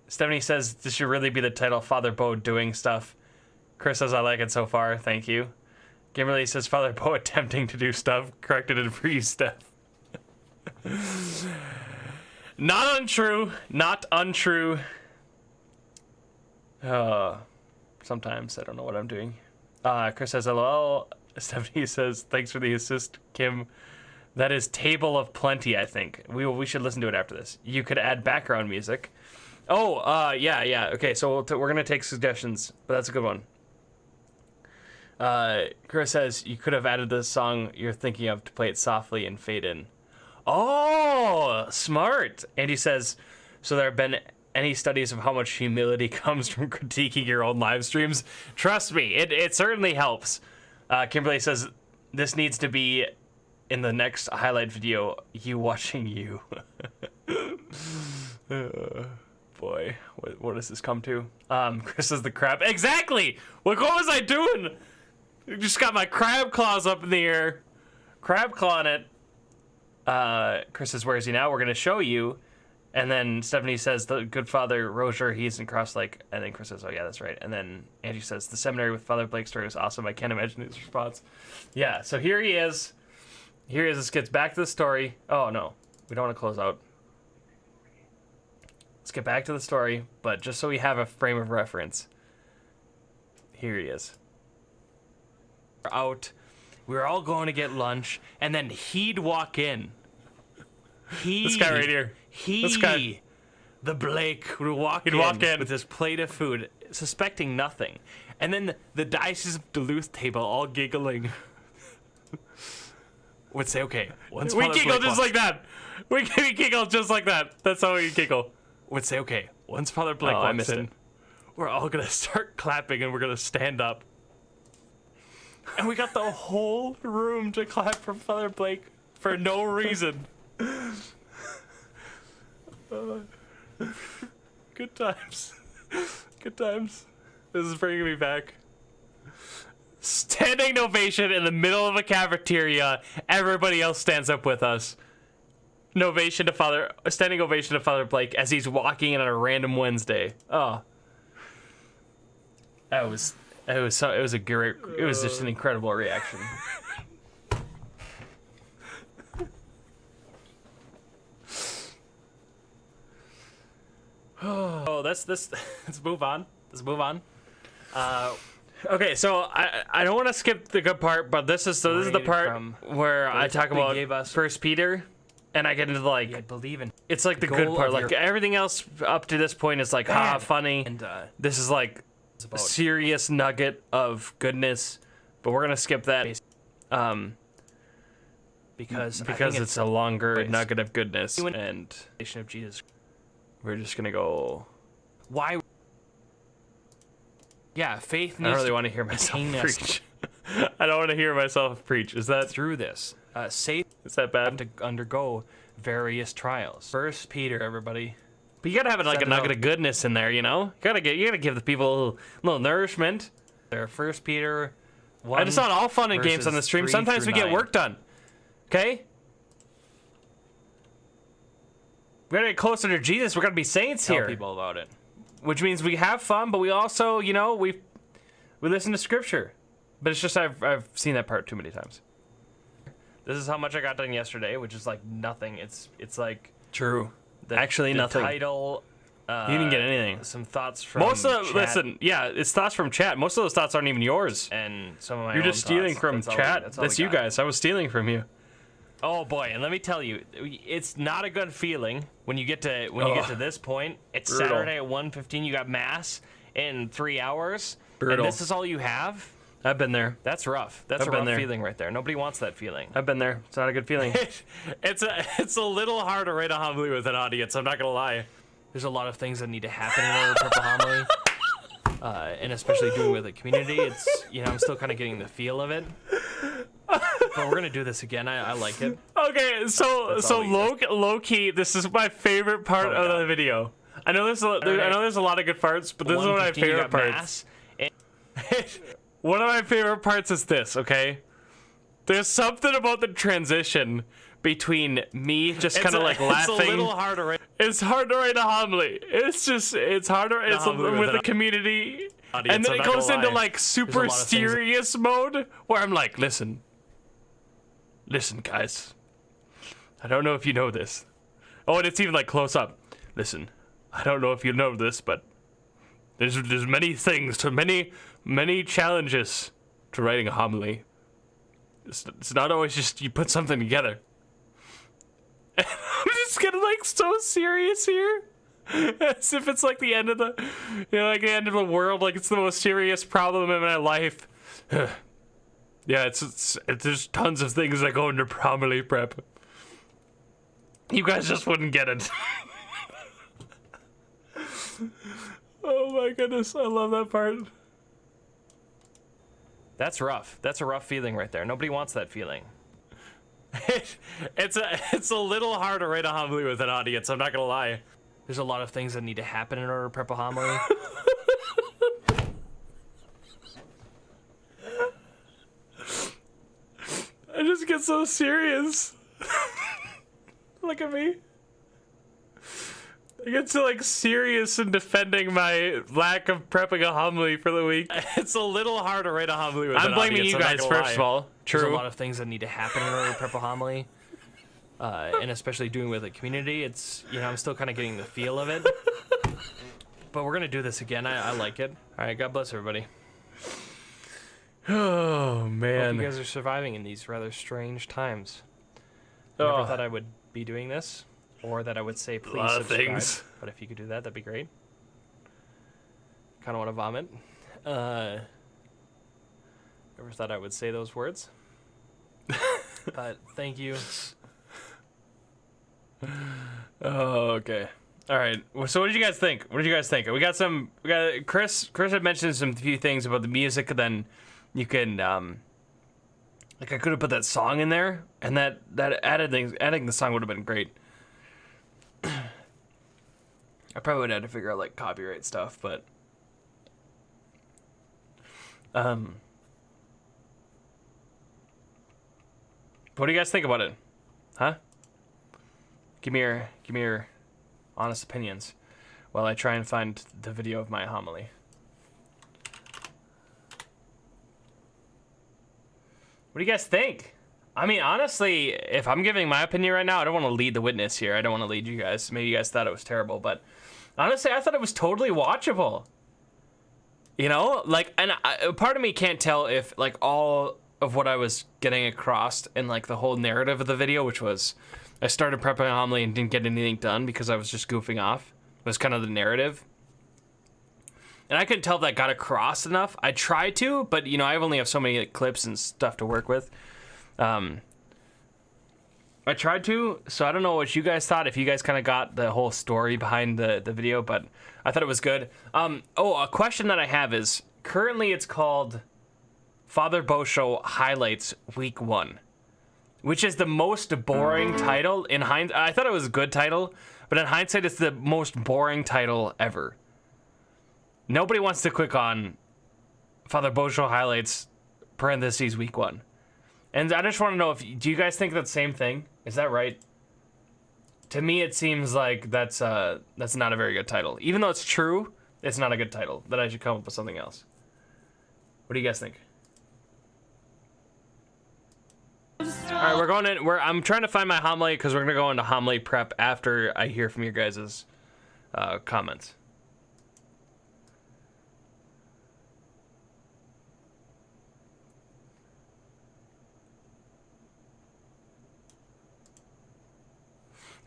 Stephanie says this should really be the title, Father Bo doing stuff. Chris says I like it so far, thank you. Kimberly says Father Bo attempting to do stuff, corrected it for you, Steph. Not untrue. Sometimes I don't know what I'm doing. Chris says LOL. Stephanie says thanks for the assist, Kim. That is Table of Plenty, I think. We should listen to it after this. You could add background music. Yeah. Okay, so we're gonna take suggestions, but that's a good one. Chris says you could have added the song you're thinking of to play it softly and fade in. Oh, smart. Andy says, so there have been any studies of how much humility comes from critiquing your own live streams? Trust me, it certainly helps. Kimberly says, this needs to be in the next highlight video, you watching you. Boy, what does this come to? Chris says the crab. Exactly! What was I doing? I just got my crab claws up in the air. Crab clawing it. Chris says, where is he now? We're going to show you. And then Stephanie says, the good Father Roger, he's in Cross Lake. And then Chris says, oh, yeah, that's right. And then Angie says, the seminary with Father Blake's story was awesome. I can't imagine his response. Yeah, so here he is. Here he is. This gets back to the story. Oh, no. We don't want to close out. Let's get back to the story. But just so we have a frame of reference. Here he is. We're out. We were all going to get lunch. And then he'd walk in. This guy right here. This guy. The Blake would walk in with his plate of food, suspecting nothing. And then the Diocese of Duluth table, all giggling, would say, okay, once We Father giggle Blake just walks- like that. We giggle just like that. That's how we giggle. would say, okay, once Father Blake Oh, I walks missed in, it. we're all going to start clapping and we're going to stand up. And we got the whole room to clap for Father Blake for no reason. Good times. Good times. This is bringing me back. Standing ovation in the middle of a cafeteria. Everybody else stands up with us. Standing ovation to Father Blake as he's walking in on a random Wednesday. Oh. It was just an incredible reaction. Oh, let's move on. Let's move on. Okay, so I don't want to skip the good part, but this is the part where I talk about First Peter, and I get into like believe in. it's like the good part. Like everything else up to this point is like funny, and this is like a serious nugget of goodness, but we're gonna skip that because it's a longer nugget of goodness and of Jesus. We're just gonna go. Why? Yeah, faith I needs don't really to want to hear myself contain us preach. I don't want to hear myself preach. Is that through this. Safe is that bad? to undergo various trials. First Peter, everybody. But you gotta have like a nugget of goodness in there, you know. You gotta give the people a little nourishment. There, First Peter. 1, And it's not all fun and games on the stream. verses Sometimes 3 we through get 9. work done. Okay. We gotta get closer to Jesus. We're gonna be saints Tell here, people about it. which means we have fun, but we also, you know, we listen to scripture. But it's just I've seen that part too many times. This is how much I got done yesterday, which is like nothing. It's like True. actually nothing. Title. You didn't get anything. Some thoughts from Most of chat listen, yeah, it's thoughts from chat. Most of those thoughts aren't even yours. and some of my You're own just stealing thoughts. from That's all chat. all That's we you got. guys. I was stealing from you. Oh boy, and let me tell you, it's not a good feeling when you get to this point. It's Brutal. Saturday at 1:15. You got mass in 3 hours, Brutal. and this is all you have. I've been there. That's rough. That's I've a been rough there. feeling right there. Nobody wants that feeling. I've been there. It's not a good feeling. It's a little hard to write a homily with an audience. I'm not gonna lie. There's a lot of things that need to happen in order to prep a homily, and especially doing with a community. It's I'm still kind of getting the feel of it. But we're gonna do this again. I like it. Okay, so low key, this is my favorite part Oh, of God. the video. I know there's a lot of good parts, but this is one of my 1:15, you favorite got parts. mass, One of my favorite parts is this. Okay, there's something about the transition between me just kind of like laughing. It's a little hard to write. It's hard to write a homily. It's harder. It's homily with with the an community, audience, and then I'm it not goes gonna into lie. like There's a super lot of things- serious mode where I'm like, listen, guys. I don't know if you know this. Oh, and it's even like close up. Listen, I don't know if you know this, but there's many things to many challenges to writing a homily. It's not always just you put something together. And I'm just getting like so serious here, as if it's like the end of like the end of the world, like it's the most serious problem in my life. Yeah, it's there's tons of things that go into homily prep. You guys just wouldn't get it. Oh my goodness, I love that part. That's rough. That's a rough feeling right there. Nobody wants that feeling. It's a little hard to write a homily with an audience, I'm not gonna lie. There's a lot of things that need to happen in order to prep a homily. I just get so serious. Look at me. I get so like serious in defending my lack of prepping a homily for the week. It's a little hard to write a homily with I'm an blaming audience, you I'm not guys gonna first lie. of all. There's a True. lot of things that need to happen in order to prep a homily. And especially doing with a community, it's, you know, I'm still kind of getting the feel of it. But we're going to do this again. I like it. All right, God bless everybody. Oh Hope man. you guys are surviving in these rather strange times. I never thought I would be doing this, or that I would say please lot of subscribe. things. But if you could do that, that'd be great. Kind of want to vomit. Never thought I would say those words. But thank you. Oh, okay. All right. So what did you guys think? What did you guys think? We got Chris had mentioned some few things about the music, and then you can like I could have put that song in there, and that adding the song would have been great. I probably would have had to figure out like copyright stuff, but what do you guys think about it? Huh? Give me your honest opinions while I try and find the video of my homily. What do you guys think? I mean, honestly, if I'm giving my opinion right now, I don't want to lead the witness here. I don't want to lead you guys. Maybe you guys thought it was terrible, but honestly, I thought it was totally watchable. You know, like, and part of me can't tell if like all of what I was getting across in like the whole narrative of the video, which was I started prepping a homily and didn't get anything done because I was just goofing off. It was kind of the narrative. And I couldn't tell if that got across enough. I tried to, but you know, I only have so many like, clips and stuff to work with. I tried to, so I don't know what you guys thought, if you guys kind of got the whole story behind the video, but I thought it was good. A question that I have is, currently it's called Father Bo Show Highlights Week 1, which is the most boring title. In hindsight, I thought it was a good title, but in hindsight, it's the most boring title ever. Nobody wants to click on Father Bo Show Highlights parentheses Week 1. And I just want to know, do you guys think that same thing? Is that right? To me, it seems like that's not a very good title. Even though it's true, it's not a good title. That I should come up with something else. What do you guys think? All right, we're going in. I'm trying to find my homily because we're gonna go into homily prep after I hear from your guys' comments.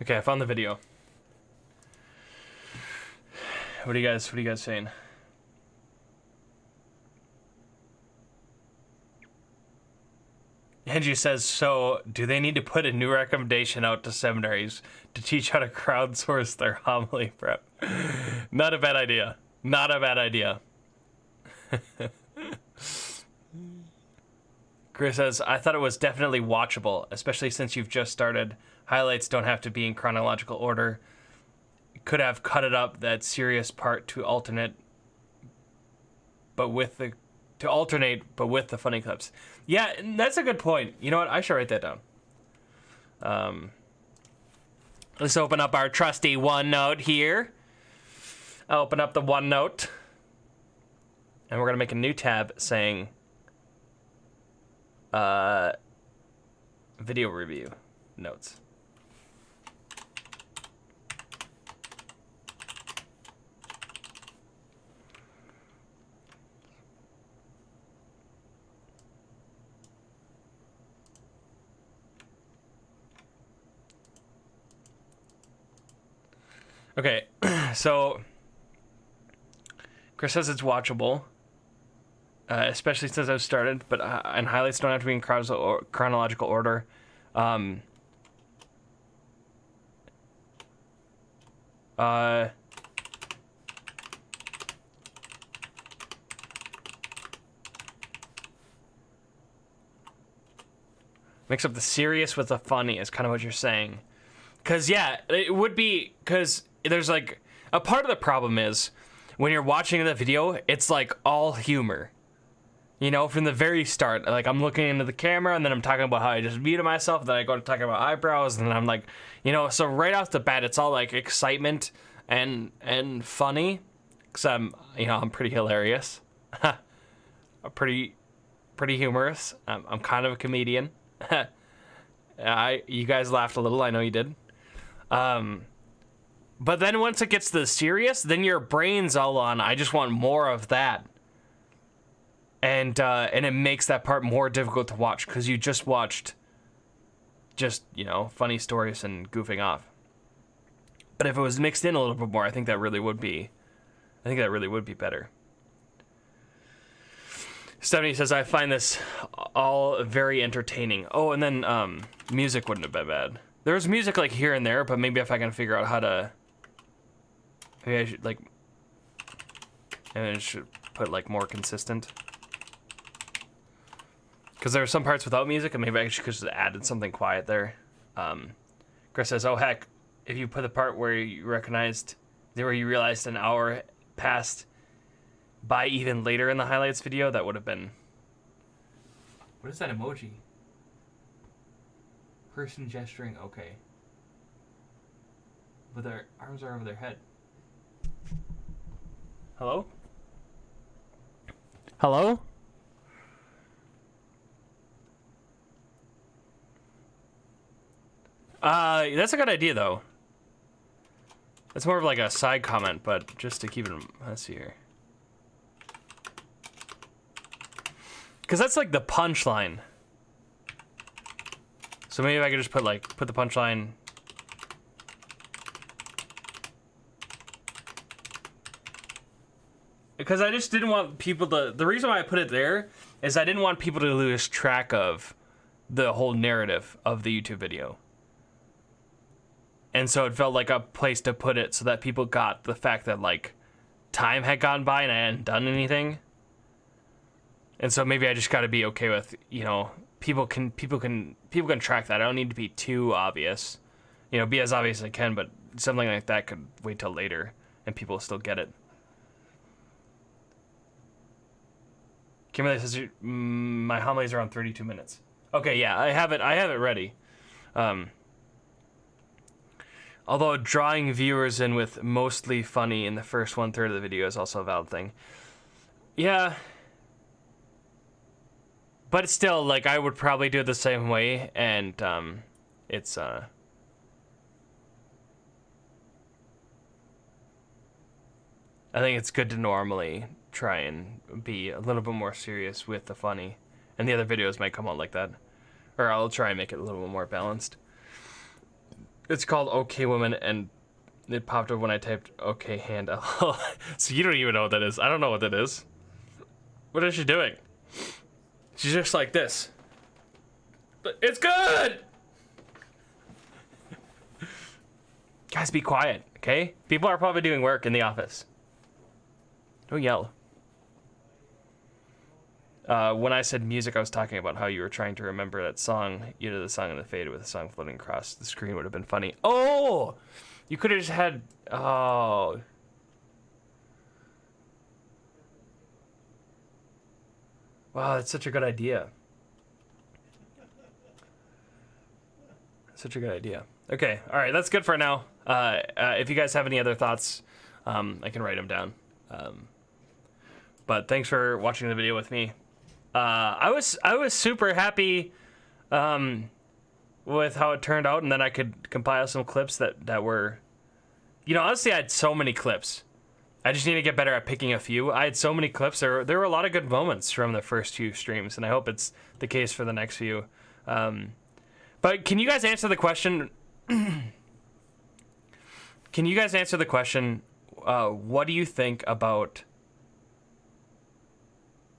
Okay, I found the video. What are you guys saying? Angie says, so do they need to put a new recommendation out to seminaries to teach how to crowdsource their homily prep? Not a bad idea. Not a bad idea. Chris says, I thought it was definitely watchable, especially since you've just started. Highlights don't have to be in chronological order. Could have cut it up that serious part to alternate, but with the funny clips. Yeah, that's a good point. You know what? I should write that down. Let's open up our trusty OneNote here. I'll open up the OneNote, and we're gonna make a new tab saying video review notes. Okay, so Chris says it's watchable, especially since I've started, but and highlights don't have to be in chronological order. Mix up the serious with the funny is kind of what you're saying. Because, yeah, it would be, because there's like, a part of the problem is when you're watching the video, it's like all humor. You know, from the very start, like I'm looking into the camera and then I'm talking about how I just muted myself, then I go to talk about eyebrows, and then I'm like, you know, so right off the bat, it's all like excitement and funny, because I'm pretty hilarious. I'm pretty humorous. I'm kind of a comedian. You guys laughed a little, I know you did. But then once it gets to the serious, then your brain's all on, I just want more of that. And it makes that part more difficult to watch because you just watched funny stories and goofing off. But if it was mixed in a little bit more, I think that really would be better. Stephanie says, I find this all very entertaining. Oh, and then music wouldn't have been bad. There's music like here and there, but maybe if I can figure out how to, maybe I should I should put like more consistent. Because there are some parts without music, and maybe I could just added something quiet there. Chris says, oh heck, if you put the part where you realized an hour passed by even later in the highlights video, that would have been... What is that emoji? Person gesturing, okay. But their arms are over their head. Hello? Hello? That's a good idea, though. That's more of like a side comment, but just to keep it... Let's see here. Because that's like the punchline. So maybe I could just put the punchline... Because I just didn't want people to... The reason why I put it there is I didn't want people to lose track of the whole narrative of the YouTube video. And so it felt like a place to put it so that people got the fact that, like, time had gone by and I hadn't done anything. And so maybe I just got to be okay with, people can track that. I don't need to be too obvious. Be as obvious as I can, but something like that could wait till later and people will still get it. Kimberly says, my homilies are around 32 minutes. Okay, yeah, I have it ready. Although drawing viewers in with mostly funny in the first 1/3 of the video is also a valid thing. Yeah. But it's still, like, I would probably do it the same way, and it's... I think it's good to normally try and be a little bit more serious with the funny. And the other videos might come out like that. Or I'll try and make it a little bit more balanced. It's called Okay Woman, and it popped up when I typed okay hand. So you don't even know what that is. I don't know what that is. What is she doing? She's just like this. But it's good! Guys, be quiet, okay? People are probably doing work in the office. Don't yell. When I said music, I was talking about how you were trying to remember that song. You did the song in the fade with the song floating across the screen would have been funny. Oh! You could have just had... Oh. Wow, that's such a good idea. Such a good idea. Okay, all right, that's good for now. If you guys have any other thoughts, I can write them down. But thanks for watching the video with me. I was super happy with how it turned out, and then I could compile some clips that were, honestly, I had so many clips. I just need to get better at picking a few. I had so many clips. There were a lot of good moments from the first few streams, and I hope it's the case for the next few. But can you guys answer the question? Can you guys answer the question? What do you think about?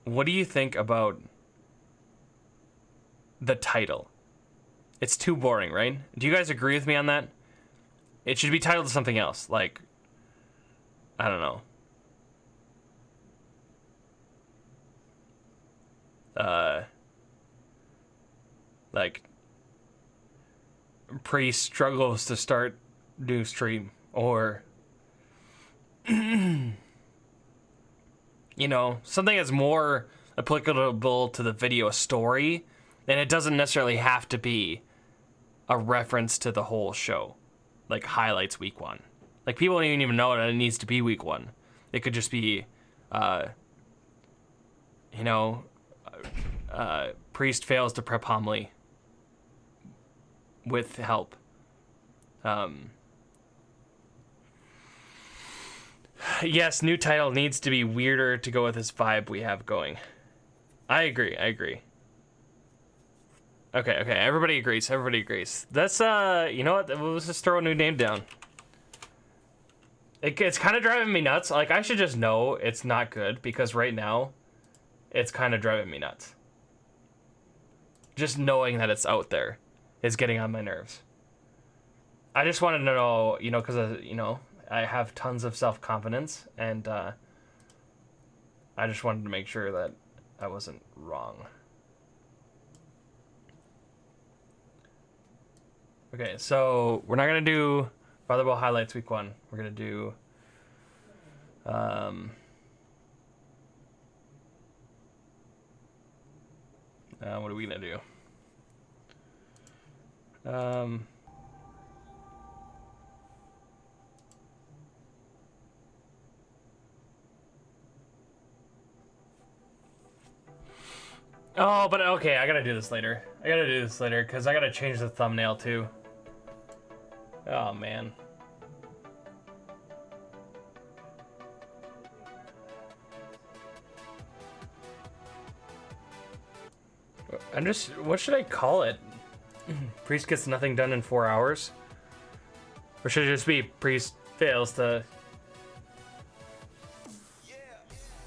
What do you think about the title? It's too boring, right? Do you guys agree with me on that? It should be titled something else, like, I don't know. Like, Priest struggles to start new stream, or something that's more applicable to the video story, and it doesn't necessarily have to be a reference to the whole show, like highlights week 1. Like people don't even know that it needs to be week 1. It could just be, priest fails to prep homily with help. Yes, new title needs to be weirder to go with this vibe we have going. I agree. Okay, everybody agrees. That's, you know what? Let's just throw a new name down. It's kind of driving me nuts. Like, I should just know it's not good, because right now, it's kind of driving me nuts. Just knowing that it's out there is getting on my nerves. I just wanted to know, because, I have tons of self-confidence, and I just wanted to make sure that I wasn't wrong. Okay, so we're not going to do Father Ball highlights week 1. We're going to do... what are we going to do? Oh, but okay, I gotta do this later. Because I gotta change the thumbnail too. Oh, man. What should I call it? Priest gets nothing done in 4 hours? Or should it just be Priest fails to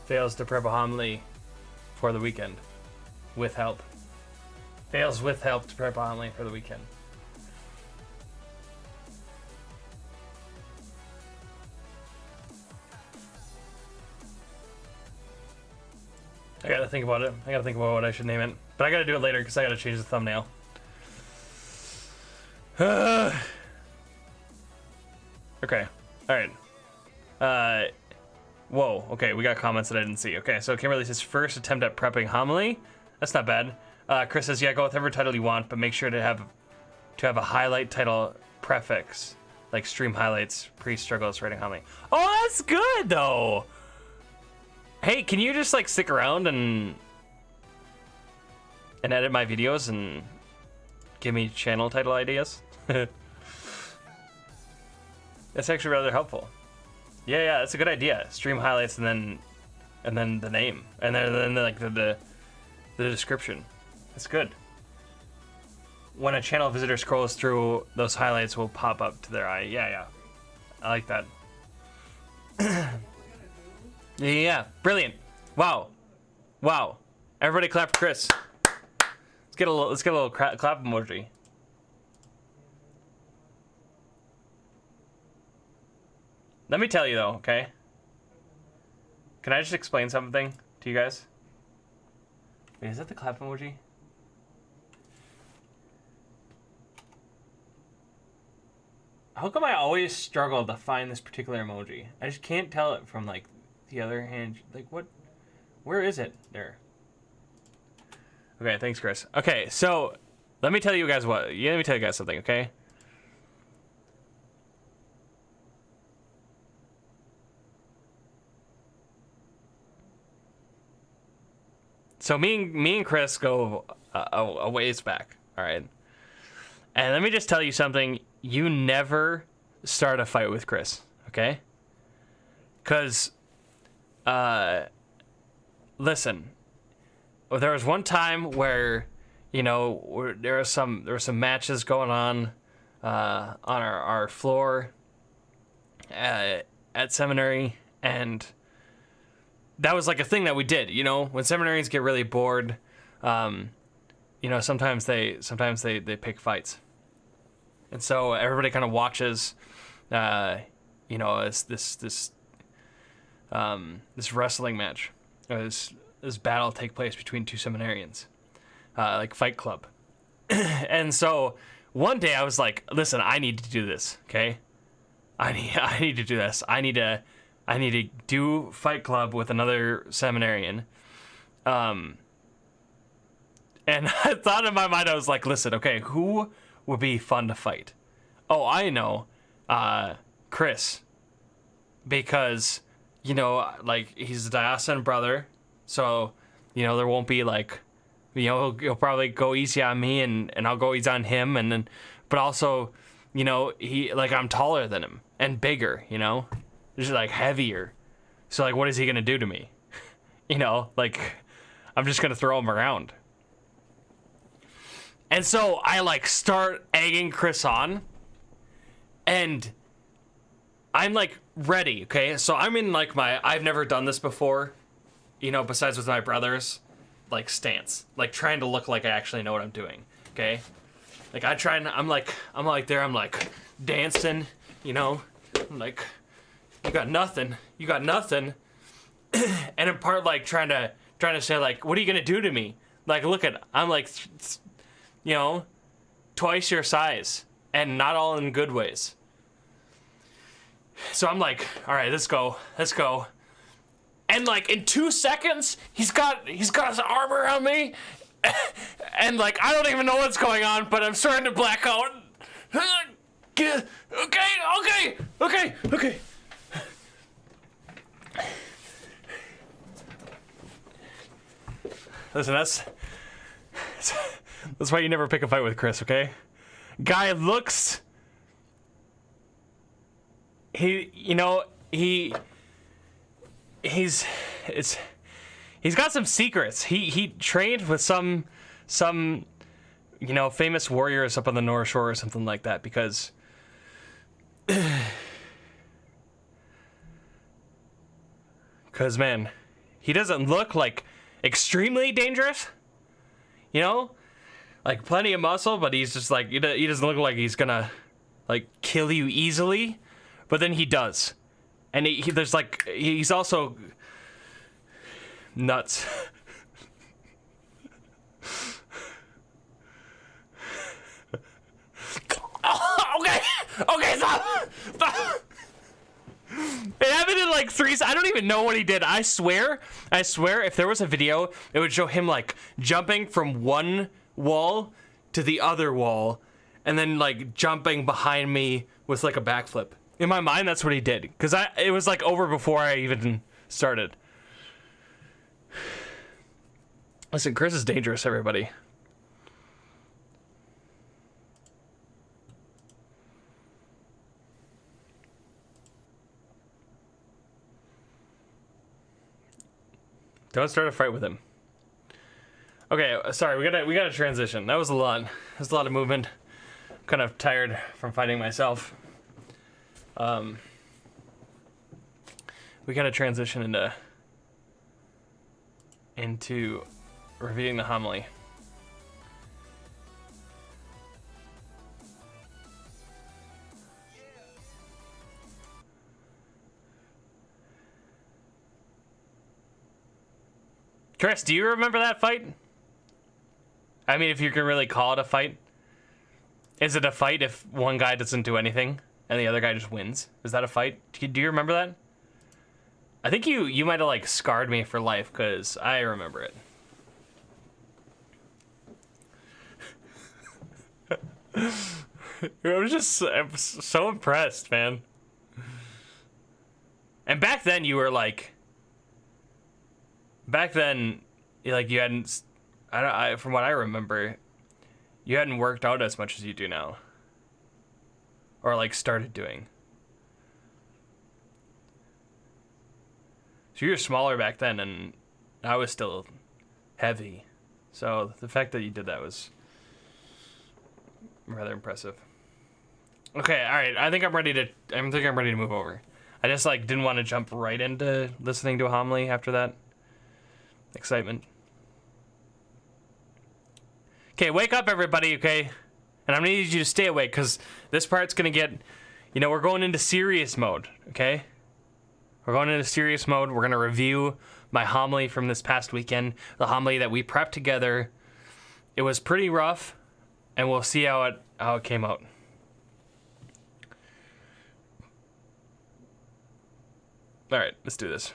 prep a homily for the weekend with help? Fails with help to prep a homily for the weekend. I gotta think about it. I gotta think about what I should name it. But I gotta do it later because I gotta change the thumbnail. Okay. Alright. Whoa. Okay, we got comments that I didn't see. Okay, so Kimberly says first attempt at prepping homily. That's not bad. Chris says, yeah, go with whatever title you want, but make sure to have a highlight title prefix. Like stream highlights, pre-struggles writing homily. Oh, that's good though! Hey, can you just like stick around and edit my videos and give me channel title ideas? That's actually rather helpful. Yeah, that's a good idea. Stream highlights and then the name and then like the description. That's good. When a channel visitor scrolls through, those highlights will pop up to their eye. Yeah. I like that. Yeah, brilliant. Wow. Everybody clap for Chris. Let's get a little clap emoji. Let me tell you though, okay? Can I just explain something to you guys? Wait, is that the clap emoji? How come I always struggle to find this particular emoji? I just can't tell it from like the other hand. Like what? Where is it? There. Okay, thanks, Chris. Okay, so let me tell you guys something, okay? So me and Chris go a ways back, all right? And let me just tell you something. You never start a fight with Chris, okay? Because, listen, there was one time where, there were some matches going on our floor at seminary, and that was like a thing that we did, when seminarians get really bored, sometimes they pick fights. And so everybody kind of watches, as this wrestling match, or this battle take place between two seminarians, like Fight Club. And so one day I was like, listen, I need to do this, okay? I need to do this. I need to do Fight Club with another seminarian. And I thought in my mind, I was like, listen, okay, who would be fun to fight? Oh, I know. Chris. Because, you know, like, he's a diocesan brother. So, you know, there won't be, like, you know, he'll probably go easy on me and I'll go easy on him. And then, but also, you know, I'm taller than him and bigger, you know? Just, like, heavier. So, like, what is he going to do to me? You know, like, I'm just going to throw him around. And so I, like, start egging Chris on. And I'm, like, ready, okay? So I'm in, like, I've never done this before, you know, besides with my brothers, like, stance. Like, trying to look like I actually know what I'm doing, okay? Like, I'm like, dancing, you know? I'm like, you got nothing. And in part, like, trying to say, like, what are you gonna do to me? Like, I'm like, you know, twice your size, and not all in good ways. So I'm like, all right, let's go. And like in 2 seconds, he's got his arm around me, and like I don't even know what's going on, but I'm starting to black out. Okay. Listen, that's why you never pick a fight with Chris, okay? Guy looks... He's got some secrets. He trained with some you know, famous warriors up on the North Shore or something like that, because man, he doesn't look like extremely dangerous, you know, like plenty of muscle, but he's just like, he doesn't look like he's gonna like kill you easily, but then he does. And he's also nuts. Okay, stop. It happened in like 3. I don't even know what he did. I swear, if there was a video, it would show him like jumping from one wall to the other wall, and then like jumping behind me with like a backflip. In my mind, that's what he did, because it was like over before I even started. Listen, Chris is dangerous, everybody. Don't start a fight with him. Okay, sorry, we gotta transition. That was a lot. There's a lot of movement. I'm kind of tired from fighting myself. We gotta transition into reviewing the homily. Chris, do you remember that fight? I mean, if you can really call it a fight. Is it a fight if one guy doesn't do anything and the other guy just wins? Is that a fight? Do you remember that? I think you might have like scarred me for life, because I remember it. I'm so impressed, man. And back then you were like... Back then, like, you hadn't... from what I remember, you hadn't worked out as much as you do now. Or, like, started doing. So you were smaller back then, and I was still heavy. So the fact that you did that was rather impressive. Okay, all right. I think I'm ready to move over. I just like didn't want to jump right into listening to a homily after that excitement. Okay, wake up, everybody. Okay, and I'm gonna need you to stay awake, because this part's gonna get, you know, we're going into serious mode. Okay. We're going into serious mode. We're going to review my homily from this past weekend, the homily that we prepped together. It was pretty rough, and we'll see how it came out. All right, let's do this.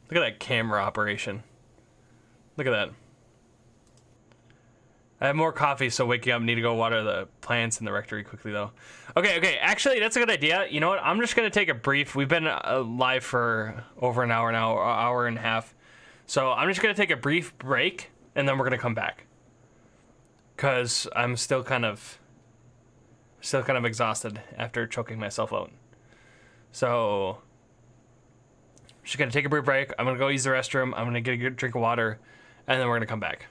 Look at that camera operation. Look at that. I have more coffee, so waking up, need to go water the plants in the rectory quickly, though. Okay, actually, that's a good idea. You know what? I'm just going to take a brief... We've been live for over an hour now, hour and a half. So I'm just going to take a brief break, and then we're going to come back. Because I'm still kind of exhausted after choking myself out. So... just going to take a brief break. I'm going to go use the restroom. I'm going to get a good drink of water, and then we're going to come back.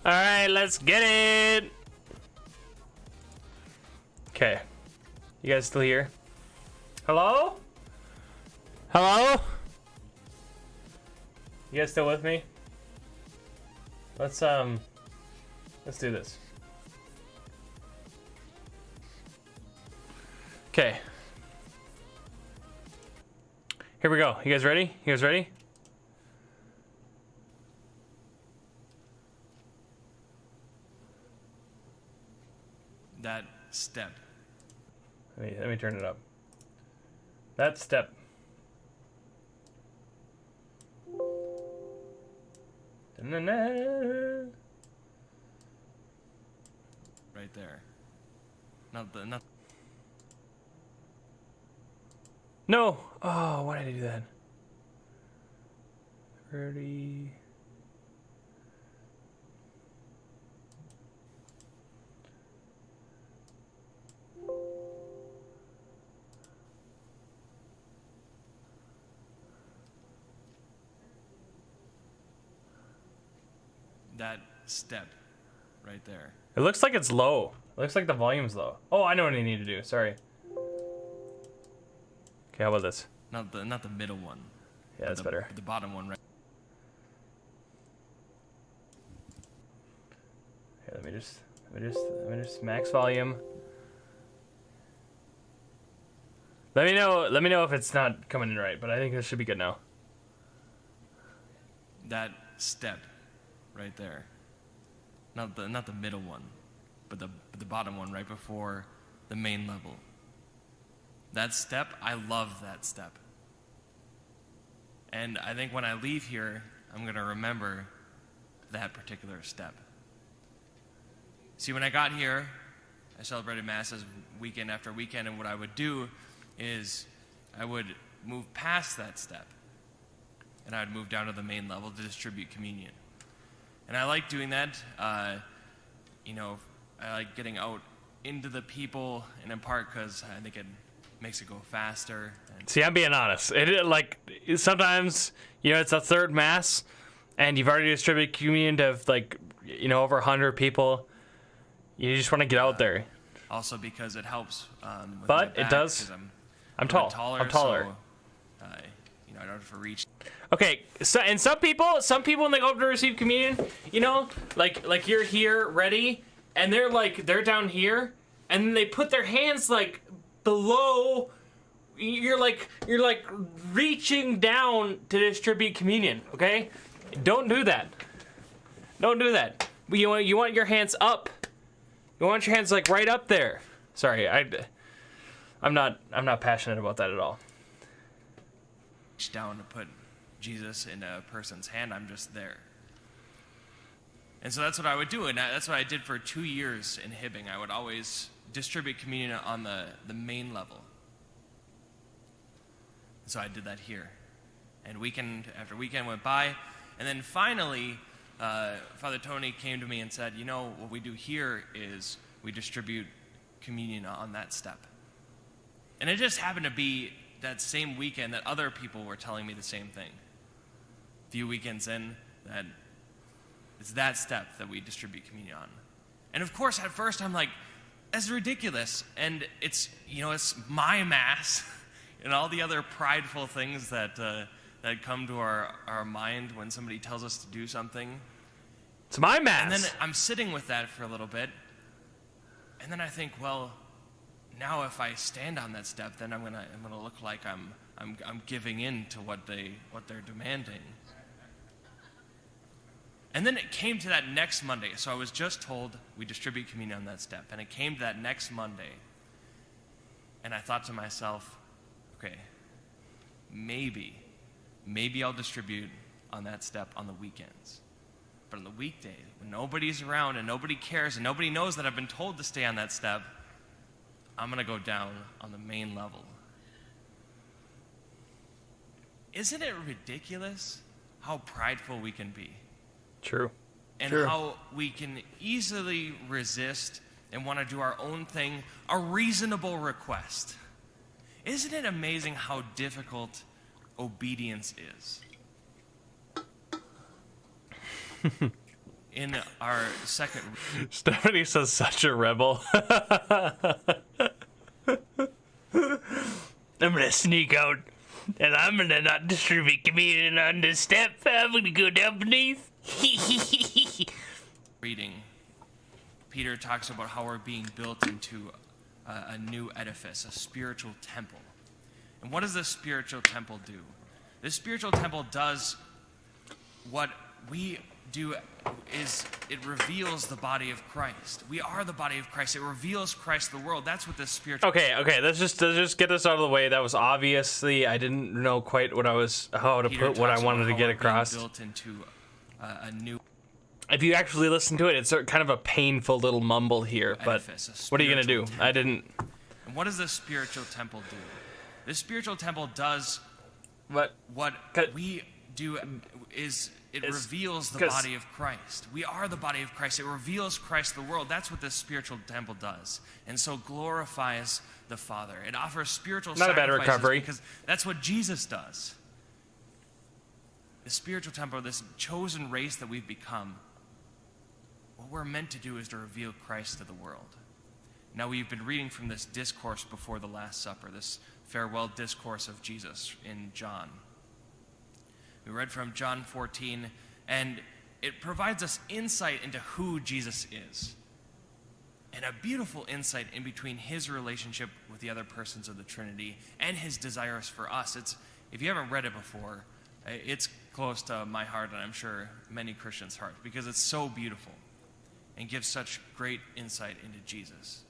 All right, let's get it. Okay. You guys still here? Hello? Hello? You guys still with me? Let's do this. Okay. Here we go. You guys ready? You guys ready? That step. Let me turn it up. That step. Da-na-na. Right there. Not. No. Oh, why did I do that? 30. That step. Right there. It looks like it's low. It looks like the volume's low. Oh, I know what I need to do. Sorry. Okay, how about this? Not the middle one. Yeah, that's better. The bottom one, right? Here, let me just max volume. Let me know if it's not coming in right, but I think this should be good now. That step right there. Not the middle one, but the bottom one right before the main level. That step, I love that step. And I think when I leave here, I'm going to remember that particular step. See, when I got here, I celebrated Masses weekend after weekend, and what I would do is I would move past that step, and I would move down to the main level to distribute communion. And I like doing that. You know, I like getting out into the people, and in part because I think it makes it go faster. And See, I'm being honest. Sometimes, you know, it's a third mass, and you've already distributed communion to over 100 people. You just want to get out there. Also because it helps. With But my it back, does. 'cause I'm a tall. bit taller, I'm taller. So, you know, I don't have to reach. Okay, so and some people when they go up to receive communion, you know, like you're here ready, and they're down here, and then they put their hands like below. You're like reaching down to distribute communion. Okay, don't do that. Don't do that. You want your hands up. You want your hands like right up there. Sorry, I'm not passionate about that at all. Reach down to put Jesus in a person's hand. I'm just there. And so that's what I would do, and that's what I did for 2 years in Hibbing. I would always distribute communion on the main level. And so I did that here. And weekend after weekend went by, and then finally, Father Tony came to me and said, you know, what we do here is we distribute communion on that step. And it just happened to be that same weekend that other people were telling me the same thing. A few weekends in, that it's that step that we distribute communion on. And of course, at first I'm like, that's ridiculous. And it's, you know, it's my mass and all the other prideful things that come to our mind when somebody tells us to do something. It's my mass. And then I'm sitting with that for a little bit. And then I think, well, now if I stand on that step, then I'm gonna look like I'm giving in to what they're demanding. And then it came to that next Monday. So I was just told we distribute communion on that step, and it came to that next Monday, and I thought to myself, okay, maybe I'll distribute on that step on the weekends. But on the weekday, when nobody's around and nobody cares and nobody knows that I've been told to stay on that step, I'm going to go down on the main level. Isn't it ridiculous how prideful we can be? True. And True. how we can easily resist and want to do our own thing, a reasonable request. Isn't it amazing how difficult obedience is? In our second... Stephanie says such a rebel. I'm gonna sneak out, and I'm gonna not distribute communion on the step. I'm gonna go down beneath. reading, Peter talks about how we're being built into a new edifice, a spiritual temple. And what does this spiritual temple do? This spiritual temple does what we do, is it reveals the body of Christ. We are the body of Christ. It reveals Christ to the world. That's what this spiritual... Okay, let's just get this out of the way. That was obviously, I didn't know quite how to Peter put what I talks wanted about to how get we're across. being built into a new If you actually listen to it, it's kind of a painful little mumble here, but edifice, what are you going to do? spiritual I didn't... And what does this spiritual temple do? This spiritual temple does What? what we do is it reveals the body of Christ. We are the body of Christ. It reveals Christ to the world. That's what this spiritual temple does. And so glorifies the Father. It offers spiritual Not a bad sacrifices recovery. because that's what Jesus does. The spiritual temple, this chosen race that we've become, what we're meant to do is to reveal Christ to the world. Now, we've been reading from this discourse before the Last Supper, this farewell discourse of Jesus in John. We read from John 14, and it provides us insight into who Jesus is. And a beautiful insight in between his relationship with the other persons of the Trinity and his desires for us. If you haven't read it before, it's close to my heart, and I'm sure many Christians' hearts, because it's so beautiful and gives such great insight into Jesus.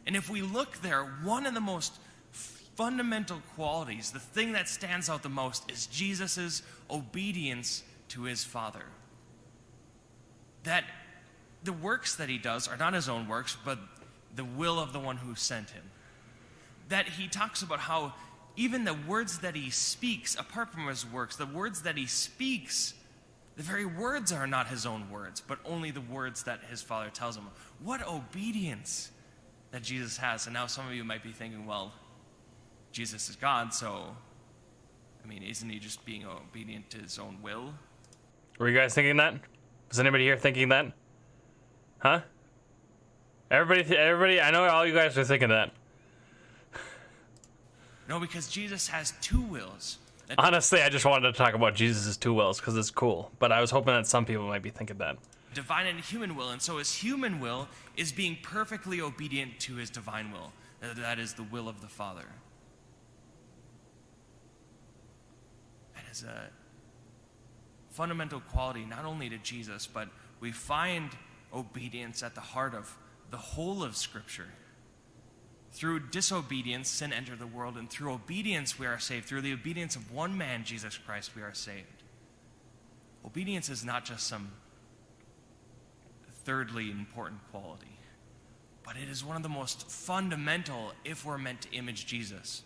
And if we look there, one of the most fundamental qualities, the thing that stands out the most, is Jesus' obedience to his Father. That the works that he does are not his own works, but the will of the one who sent him. That he talks about how even the words that he speaks, apart from his works, the words that he speaks, the very words are not his own words, but only the words that his Father tells him. What obedience that Jesus has. And now some of you might be thinking, well, Jesus is God, so, I mean, isn't he just being obedient to his own will? Were you guys thinking that? Was anybody here thinking that? Huh? Everybody, I know all you guys are thinking that. No, because Jesus has two wills. Honestly, I just wanted to talk about Jesus' two wills because it's cool. But I was hoping that some people might be thinking that. Divine and human will. And so his human will is being perfectly obedient to his divine will. That is the will of the Father. That is a fundamental quality not only to Jesus, but we find obedience at the heart of the whole of Scripture. Through disobedience, sin entered the world, and through obedience we are saved. Through the obedience of one man, Jesus Christ, we are saved. Obedience is not just some thirdly important quality, but it is one of the most fundamental if we're meant to image Jesus.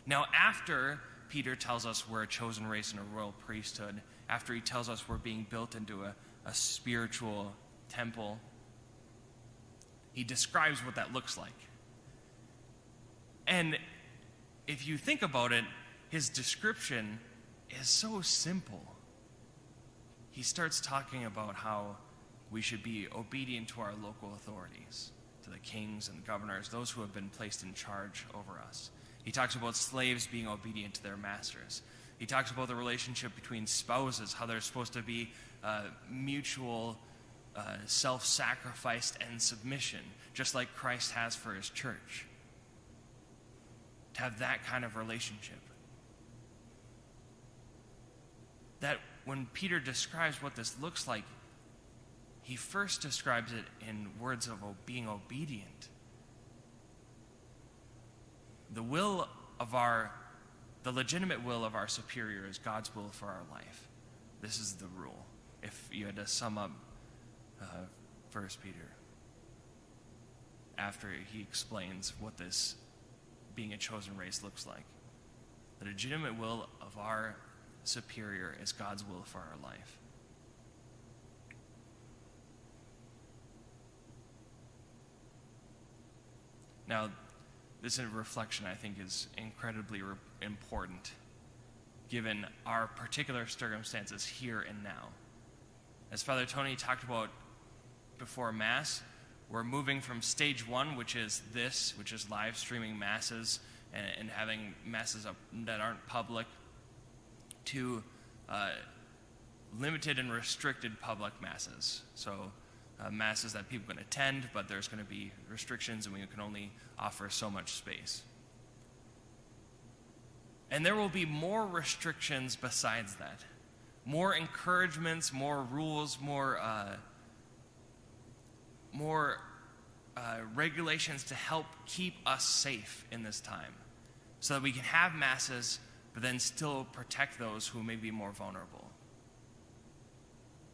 Now, after Peter tells us we're a chosen race and a royal priesthood, after he tells us we're being built into a spiritual temple, he describes what that looks like. And if you think about it, his description is so simple. He starts talking about how we should be obedient to our local authorities, to the kings and governors, those who have been placed in charge over us. He talks about slaves being obedient to their masters. He talks about the relationship between spouses, how they're supposed to be mutual self-sacrifice and submission, just like Christ has for his church. To have that kind of relationship. That when Peter describes what this looks like, he first describes it in words of being obedient. The legitimate will of our superior is God's will for our life. This is the rule. If you had to sum up 1 Peter, after he explains what this being a chosen race looks like. The legitimate will of our superior is God's will for our life. Now, this reflection, I think, is incredibly important given our particular circumstances here and now. As Father Tony talked about before Mass, we're moving from stage one, which is live streaming masses and having masses that aren't public, to limited and restricted public masses. So masses that people can attend, but there's going to be restrictions and we can only offer so much space. And there will be more restrictions besides that. More encouragements, more rules, more regulations to help keep us safe in this time so that we can have masses but then still protect those who may be more vulnerable.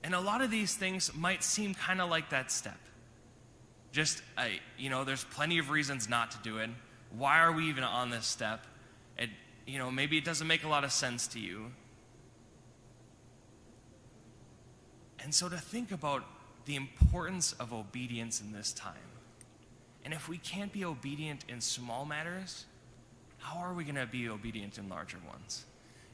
And a lot of these things might seem kind of like that step. Just, there's plenty of reasons not to do it. Why are we even on this step? Maybe it doesn't make a lot of sense to you. And so to think about the importance of obedience in this time. And if we can't be obedient in small matters, how are we going to be obedient in larger ones?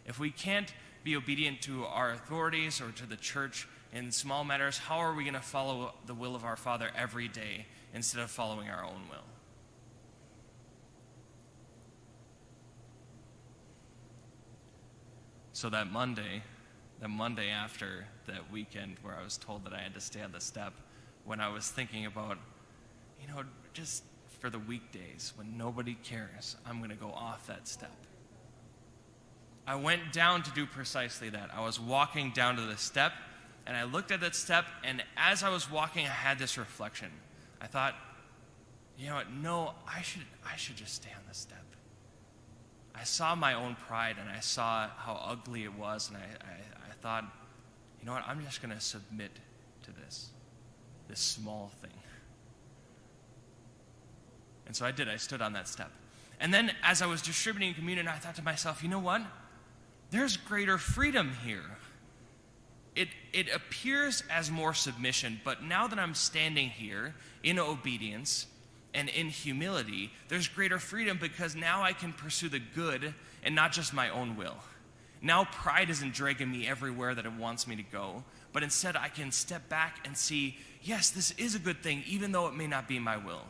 If we can't be obedient to our authorities or to the church in small matters, how are we going to follow the will of our Father every day instead of following our own will? So that Monday after that weekend where I was told that I had to stay on the step, when I was thinking about, just for the weekdays when nobody cares, I'm going to go off that step. I went down to do precisely that. I was walking down to the step, and I looked at that step, and as I was walking, I had this reflection. I thought, you know what, no, I should just stay on the step. I saw my own pride, and I saw how ugly it was, and I thought, you know what, I'm just going to submit to this small thing. And so I did. I stood on that step. And then as I was distributing communion, I thought to myself, you know what? There's greater freedom here. It appears as more submission, but now that I'm standing here in obedience and in humility, there's greater freedom because now I can pursue the good and not just my own will. Now pride isn't dragging me everywhere that it wants me to go, but instead I can step back and see, yes, this is a good thing, even though it may not be my will.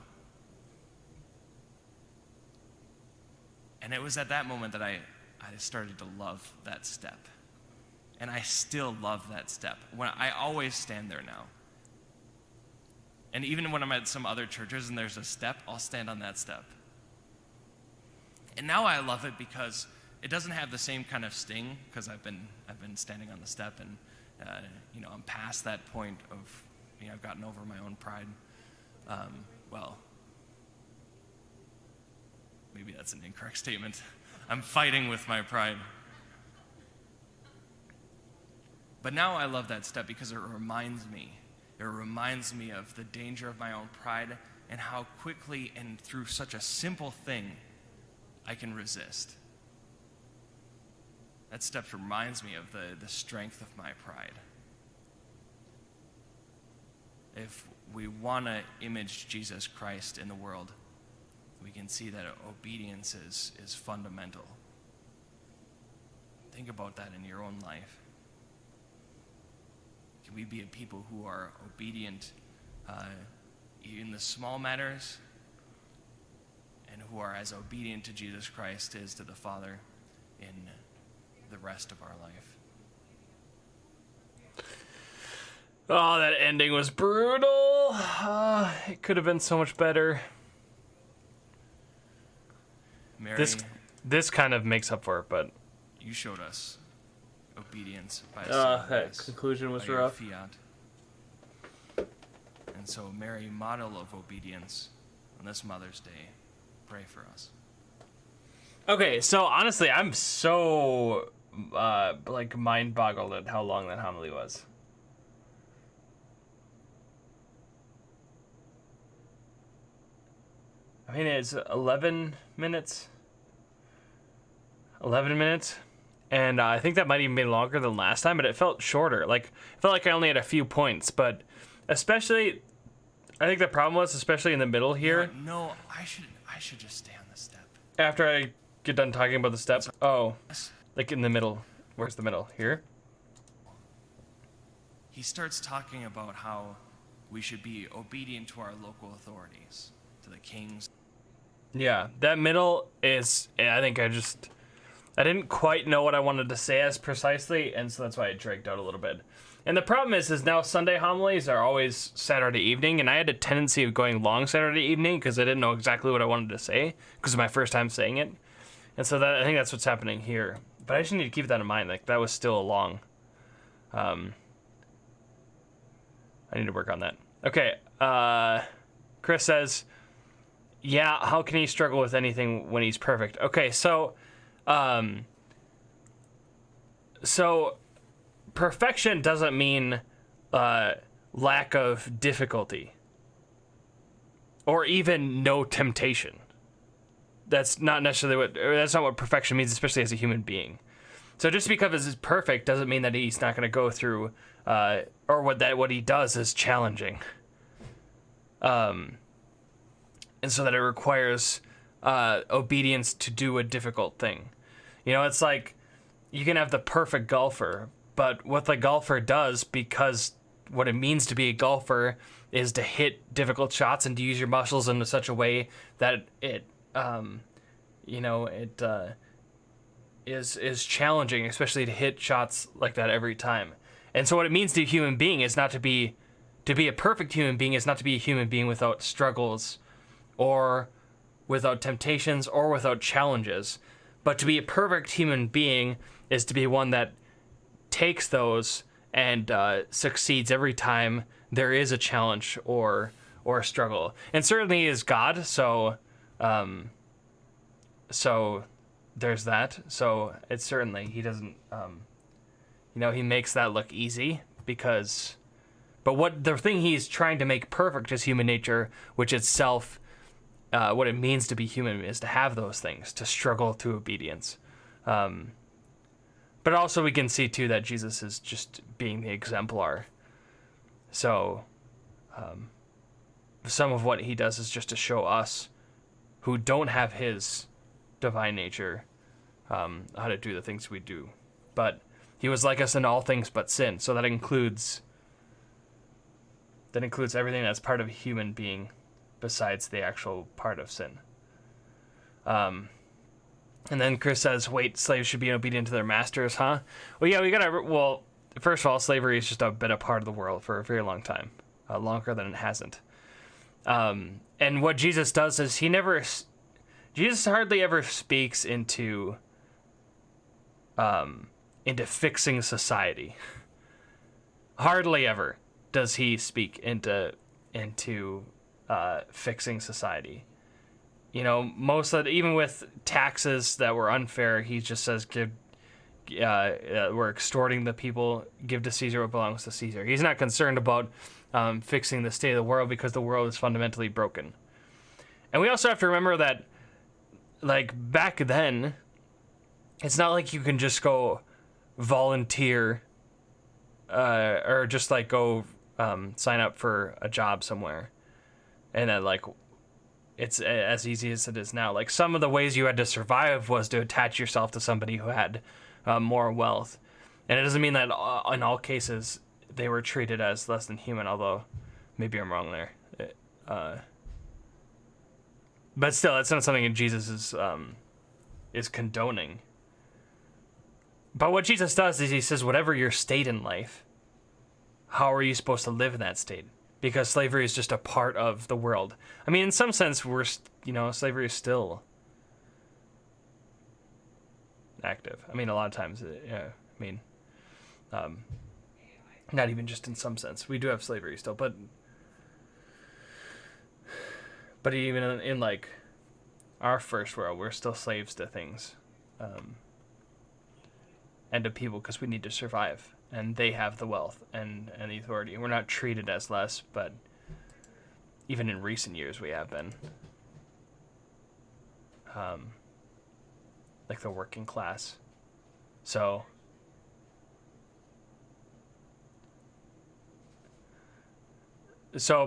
And it was at that moment that I started to love that step. And I still love that step. I always stand there now. And even when I'm at some other churches and there's a step, I'll stand on that step. And now I love it because it doesn't have the same kind of sting, because I've been standing on the step, and I'm past that point of I've gotten over my own pride. Well, maybe that's an incorrect statement. I'm fighting with my pride. But now I love that step because it reminds me of the danger of my own pride and how quickly and through such a simple thing I can resist. That step reminds me of the strength of my pride. If we want to image Jesus Christ in the world, we can see that obedience is fundamental. Think about that in your own life. Can we be a people who are obedient in the small matters, and who are as obedient to Jesus Christ is to the Father in the rest of our life? Oh, that ending was brutal. It could have been so much better. Mary, this kind of makes up for it, but you showed us obedience by that conclusion was by your rough. fiat. And so, Mary, model of obedience on this Mother's Day, pray for us. Okay, so honestly, I'm so mind boggled at how long that homily was. I mean, it's 11 minutes. 11 minutes. And I think that might even be longer than last time, but it felt shorter. It felt like I only had a few points, but especially, I think the problem was, especially in the middle here. No, I should just stay on the step. After I get done talking about the steps. Oh, like in the middle. Where's the middle? Here? He starts talking about how we should be obedient to our local authorities, to the kings. Yeah, that middle is, I think I didn't quite know what I wanted to say as precisely, and so that's why it dragged out a little bit. And the problem is now Sunday homilies are always Saturday evening, and I had a tendency of going long Saturday evening because I didn't know exactly what I wanted to say, because it was my first time saying it. And so I think that's what's happening here. But I just need to keep that in mind, that was still a long. I need to work on that. Okay, Chris says, yeah, how can he struggle with anything when he's perfect? Okay, so perfection doesn't mean lack of difficulty or even no temptation. That's not what perfection means, especially as a human being. So just because it's perfect doesn't mean that he's not going to go through or what he does is challenging. And so that it requires obedience to do a difficult thing. It's like you can have the perfect golfer, but what the golfer does, because what it means to be a golfer is to hit difficult shots and to use your muscles in is challenging, especially to hit shots like that every time. And so what it means to be a human being is not to be a perfect human being is not to be a human being without struggles or without temptations or without challenges. But to be a perfect human being is to be one that takes those and succeeds every time there is a challenge or a struggle. And certainly is God, so there's that. So it's certainly, he doesn't, he makes that look easy but what the thing he's trying to make perfect is human nature, which itself, what it means to be human is to have those things, to struggle through obedience. But also we can see too that Jesus is just being the exemplar. So some of what he does is just to show us who don't have his divine nature how to do the things we do. But he was like us in all things but sin. So that includes everything that's part of a human being besides the actual part of sin. And then Chris says, wait, slaves should be obedient to their masters, huh? Well, yeah, first of all, slavery has just been a part of the world for a very long time, longer than it hasn't. And what Jesus does is Jesus hardly ever speaks into fixing society. Hardly ever does he speak into fixing society. Most of even with taxes that were unfair, he just says, we're extorting the people, give to Caesar what belongs to Caesar. He's not concerned about fixing the state of the world because the world is fundamentally broken. And we also have to remember that, like, back then, it's not like you can just go volunteer or just, like, go sign up for a job somewhere. And then, like, it's as easy as it is now. Like, some of the ways you had to survive was to attach yourself to somebody who had more wealth. And it doesn't mean that in all cases they were treated as less than human, although maybe I'm wrong there. But still, it's not something that Jesus is condoning. But what Jesus does is he says, whatever your state in life, how are you supposed to live in that state? Because slavery is just a part of the world. I mean, in some sense, slavery is still active. I mean, a lot of times, not even just in some sense. We do have slavery still, but even in like our first world, we're still slaves to things, and to people because we need to survive. And they have the wealth and the authority. And we're not treated as less, but even in recent years we have been. Like the working class. So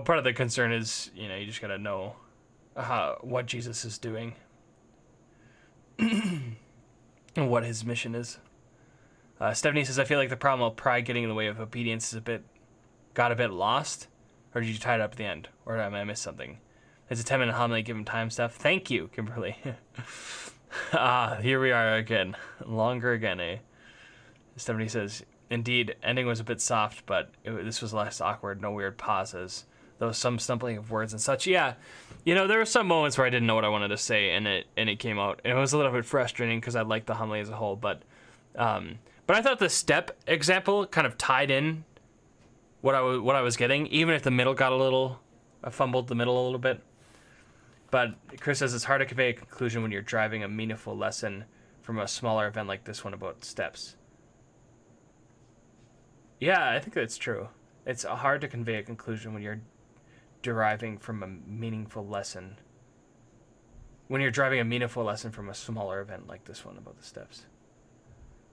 part of the concern is, you just got to know what Jesus is doing. And what his mission is. Stephanie says, I feel like the problem of pride getting in the way of obedience is got a bit lost. Or did you tie it up at the end? Or did I miss something? It's a 10-minute homily, give him time stuff. Thank you, Kimberly. Here we are again. Longer again, eh? Stephanie says, indeed, ending was a bit soft, but this was less awkward, no weird pauses. Though some stumbling of words and such. Yeah, there were some moments where I didn't know what I wanted to say, and it came out. And it was a little bit frustrating because I liked the homily as a whole, but I thought the step example kind of tied in what I was getting, even if the middle got I fumbled the middle a little bit. But Chris says it's hard to convey a conclusion when you're driving a meaningful lesson from a smaller event like this one about steps. Yeah, I think that's true. It's hard to convey a conclusion when you're deriving from a meaningful lesson. When you're driving a meaningful lesson from a smaller event like this one about the steps.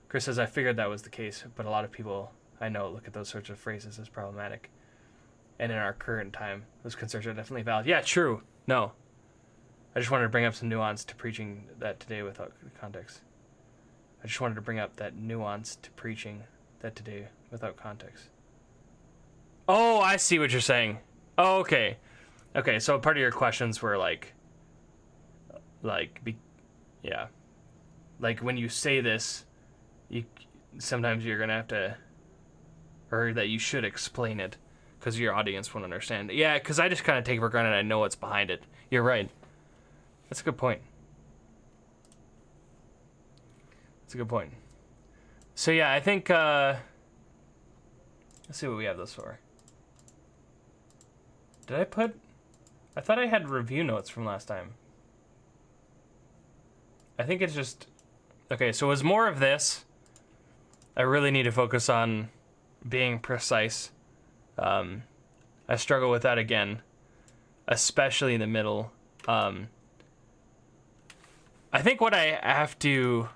Chris says, I figured that was the case, but a lot of people I know look at those sorts of phrases as problematic. And in our current time, those concerns are definitely valid. Yeah, true. No. I just wanted to bring up some nuance to preaching that today without context. Oh, I see what you're saying. Oh, okay. Okay, so part of your questions were yeah. like when you say this, sometimes you're gonna have to, or that you should explain it, because your audience won't understand. Yeah, because I just kind of take for granted I know what's behind it. You're right. That's a good point. That's a good point. So yeah, I think, let's see what we have this for. Did I put, I thought I had review notes from last time. I think it's just, okay, so it was more of this. I really need to focus on being precise. I struggle with that again, especially in the middle. I think what I have to...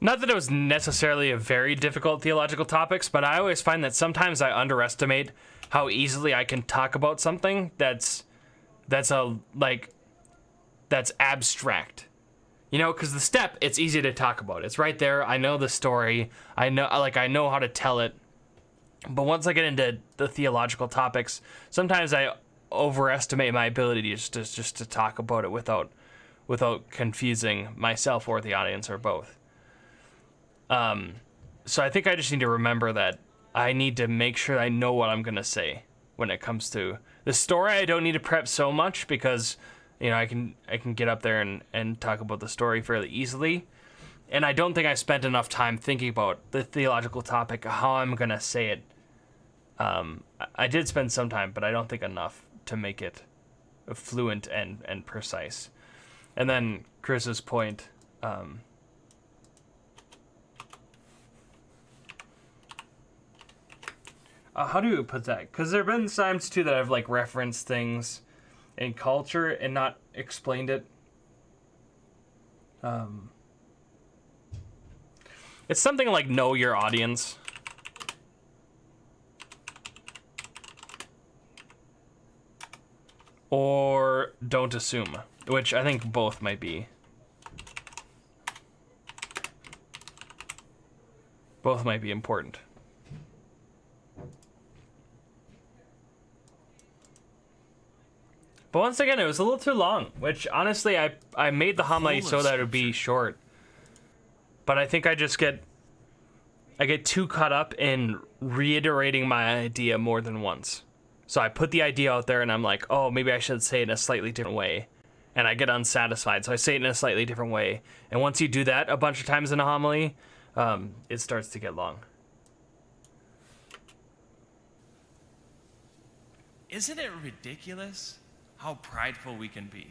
Not that it was necessarily a very difficult theological topics, but I always find that sometimes I underestimate how easily I can talk about something that's abstract. You know, because the step, it's easy to talk about. It's right there. I know the story. I know how to tell it. But once I get into the theological topics, sometimes I overestimate my ability just to talk about it without confusing myself or the audience or both. So I think I just need to remember that I need to make sure I know what I'm going to say when it comes to the story. I don't need to prep so much because, you know, I can get up there and talk about the story fairly easily. And I don't think I spent enough time thinking about the theological topic, how I'm going to say it. I did spend some time, but I don't think enough to make it fluent and precise. And then Chris's point, how do you put that? Because there have been times, too, that I've, like, referenced things in culture and not explained it. It's something like know your audience. Or don't assume, which I think both might be. Both might be important. But once again, it was a little too long, which honestly, I made the homily so that it would be short. But I think I get too caught up in reiterating my idea more than once. So I put the idea out there and I'm like, oh, maybe I should say it in a slightly different way. And I get unsatisfied, so I say it in a slightly different way. And once you do that a bunch of times in a homily, it starts to get long. Isn't it ridiculous how prideful we can be?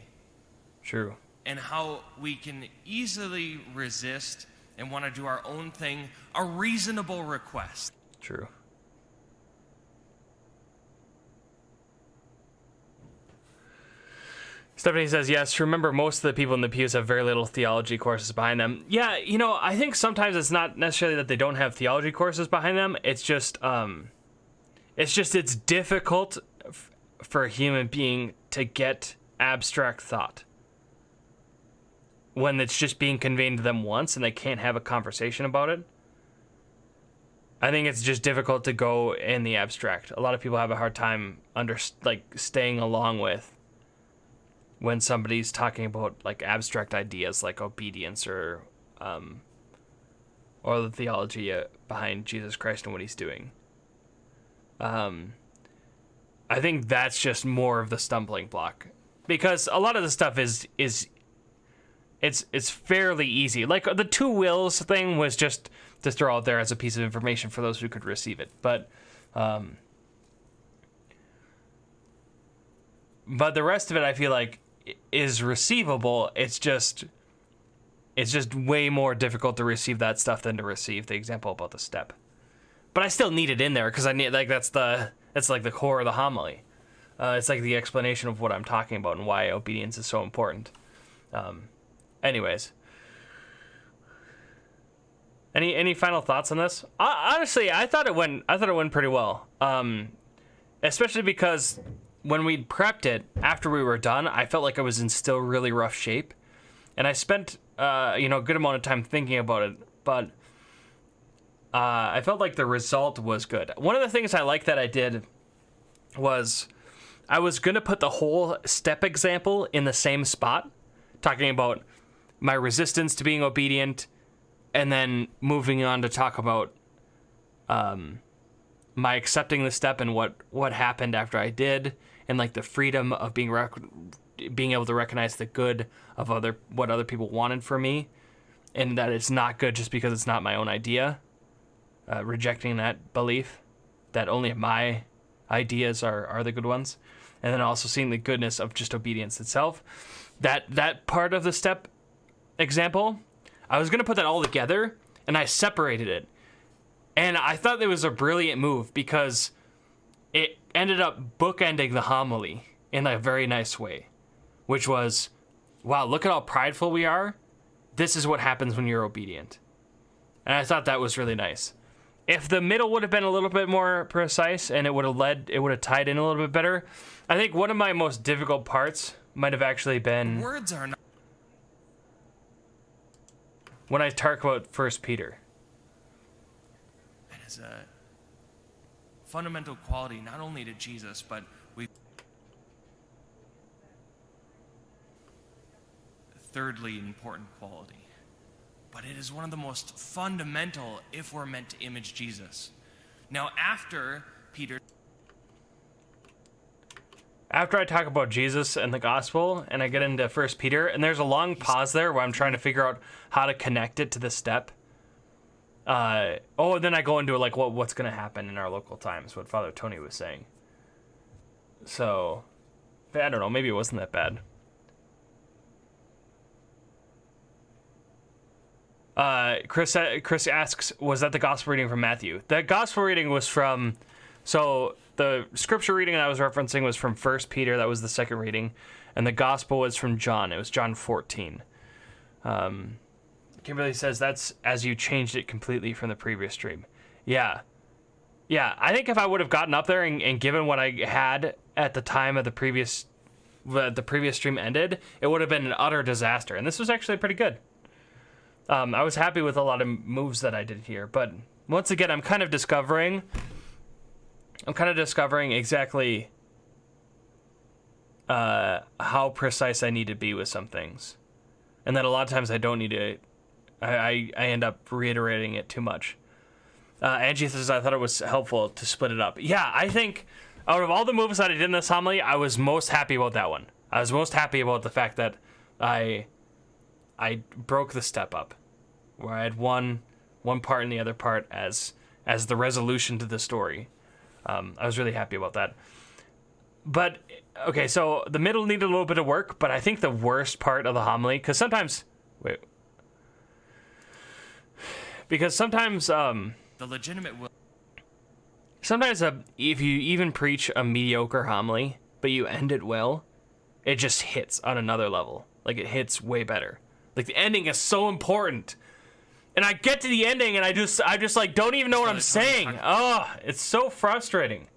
True. And how we can easily resist and want to do our own thing, a reasonable request. True. Stephanie says, yes, remember most of the people in the pews have very little theology courses behind them. Yeah, you know, I think sometimes it's not necessarily that they don't have theology courses behind them. It's just it's difficult for a human being to get abstract thought when it's just being conveyed to them once and they can't have a conversation about it. I think it's just difficult to go in the abstract. A lot of people have a hard time staying along with when somebody's talking about like abstract ideas like obedience or the theology behind Jesus Christ and what he's doing. I think that's just more of the stumbling block, because a lot of the stuff is it's fairly easy. Like the two wills thing was just to throw out there as a piece of information for those who could receive it, but the rest of it I feel like is receivable. It's just way more difficult to receive that stuff than to receive the example about the step. But I still need it in there because I need, like, that's like the core of the homily. It's like the explanation of what I'm talking about and why obedience is so important. Anyways. Any final thoughts on this? Honestly, I thought it went pretty well. Especially because when we prepped it after we were done, I felt like I was in still really rough shape, and I spent a good amount of time thinking about it. But I felt like the result was good. One of the things I liked that I did was I was gonna put the whole step example in the same spot, talking about my resistance to being obedient, and then moving on to talk about my accepting the step and what happened after I did, and like the freedom of being able to recognize the good of what other people wanted for me, and that it's not good just because it's not my own idea. Rejecting that belief that only my ideas are the good ones, and then also seeing the goodness of just obedience itself. That part of the step example, I was gonna put that all together, and I separated it. And I thought it was a brilliant move because it ended up bookending the homily in a very nice way, which was, wow, look at how prideful we are. This is what happens when you're obedient. And I thought that was really nice. If the middle would have been a little bit more precise and it would have tied in a little bit better, I think one of my most difficult parts might have actually been Words are not. when I talk about 1 Peter. That is a fundamental quality, not only to Jesus, but thirdly important quality. But it is one of the most fundamental if we're meant to image Jesus. Now, after I talk about Jesus and the gospel and I get into 1 Peter, and there's a long pause there where I'm trying to figure out how to connect it to the step. And then I go into like what's going to happen in our local times, what Father Tony was saying. So, I don't know, maybe it wasn't that bad. Chris asks, was that the gospel reading from Matthew? The gospel reading was from, so the scripture reading that I was referencing was from 1 Peter, that was the second reading, and the gospel was from John, it was John 14. Kimberly says, that's as you changed it completely from the previous stream. Yeah, I think if I would have gotten up there and given what I had at the time of the previous stream ended, it would have been an utter disaster, and this was actually pretty good. I was happy with a lot of moves that I did here, but once again, I'm kind of discovering exactly how precise I need to be with some things, and that a lot of times I don't need to. I end up reiterating it too much. Angie says, I thought it was helpful to split it up. Yeah, I think out of all the moves that I did in this homily, I was most happy about that one. I was most happy about the fact that I broke the step up, where I had one part and the other part as the resolution to the story. I was really happy about that. But, okay, so the middle needed a little bit of work, but I think the worst part of the homily, because sometimes the legitimate will. Sometimes if you even preach a mediocre homily, but you end it well, it just hits on another level. Like, it hits way better. Like, the ending is so important. And I get to the ending and I just like don't even know what I'm saying. Oh, it's so frustrating.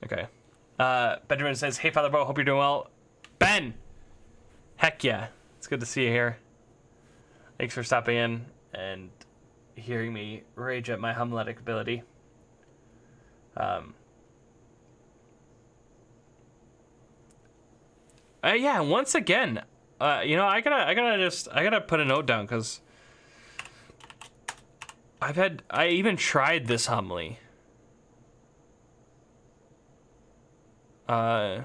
Okay. Benjamin says, hey, Father Bo, hope you're doing well. Ben! Heck yeah. It's good to see you here. Thanks for stopping in and hearing me rage at my homiletic ability. Yeah, once again, I gotta put a note down, because I even tried this homily. I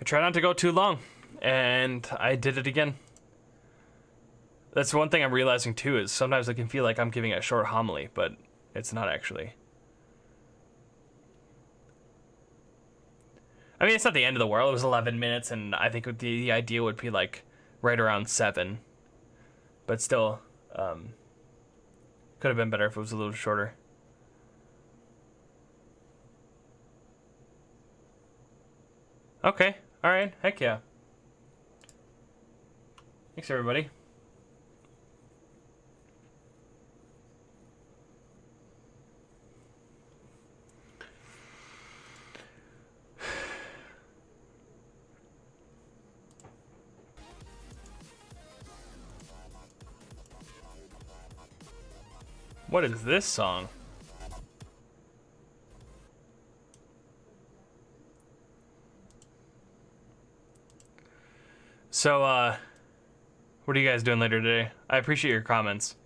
try not to go too long, and I did it again. That's one thing I'm realizing too, is sometimes I can feel like I'm giving a short homily, but it's not actually. I mean, it's not the end of the world. It was 11 minutes, and I think the idea would be like right around 7. But still, could have been better if it was a little shorter. Okay. All right. Heck yeah. Thanks, everybody. What is this song? So, what are you guys doing later today? I appreciate your comments.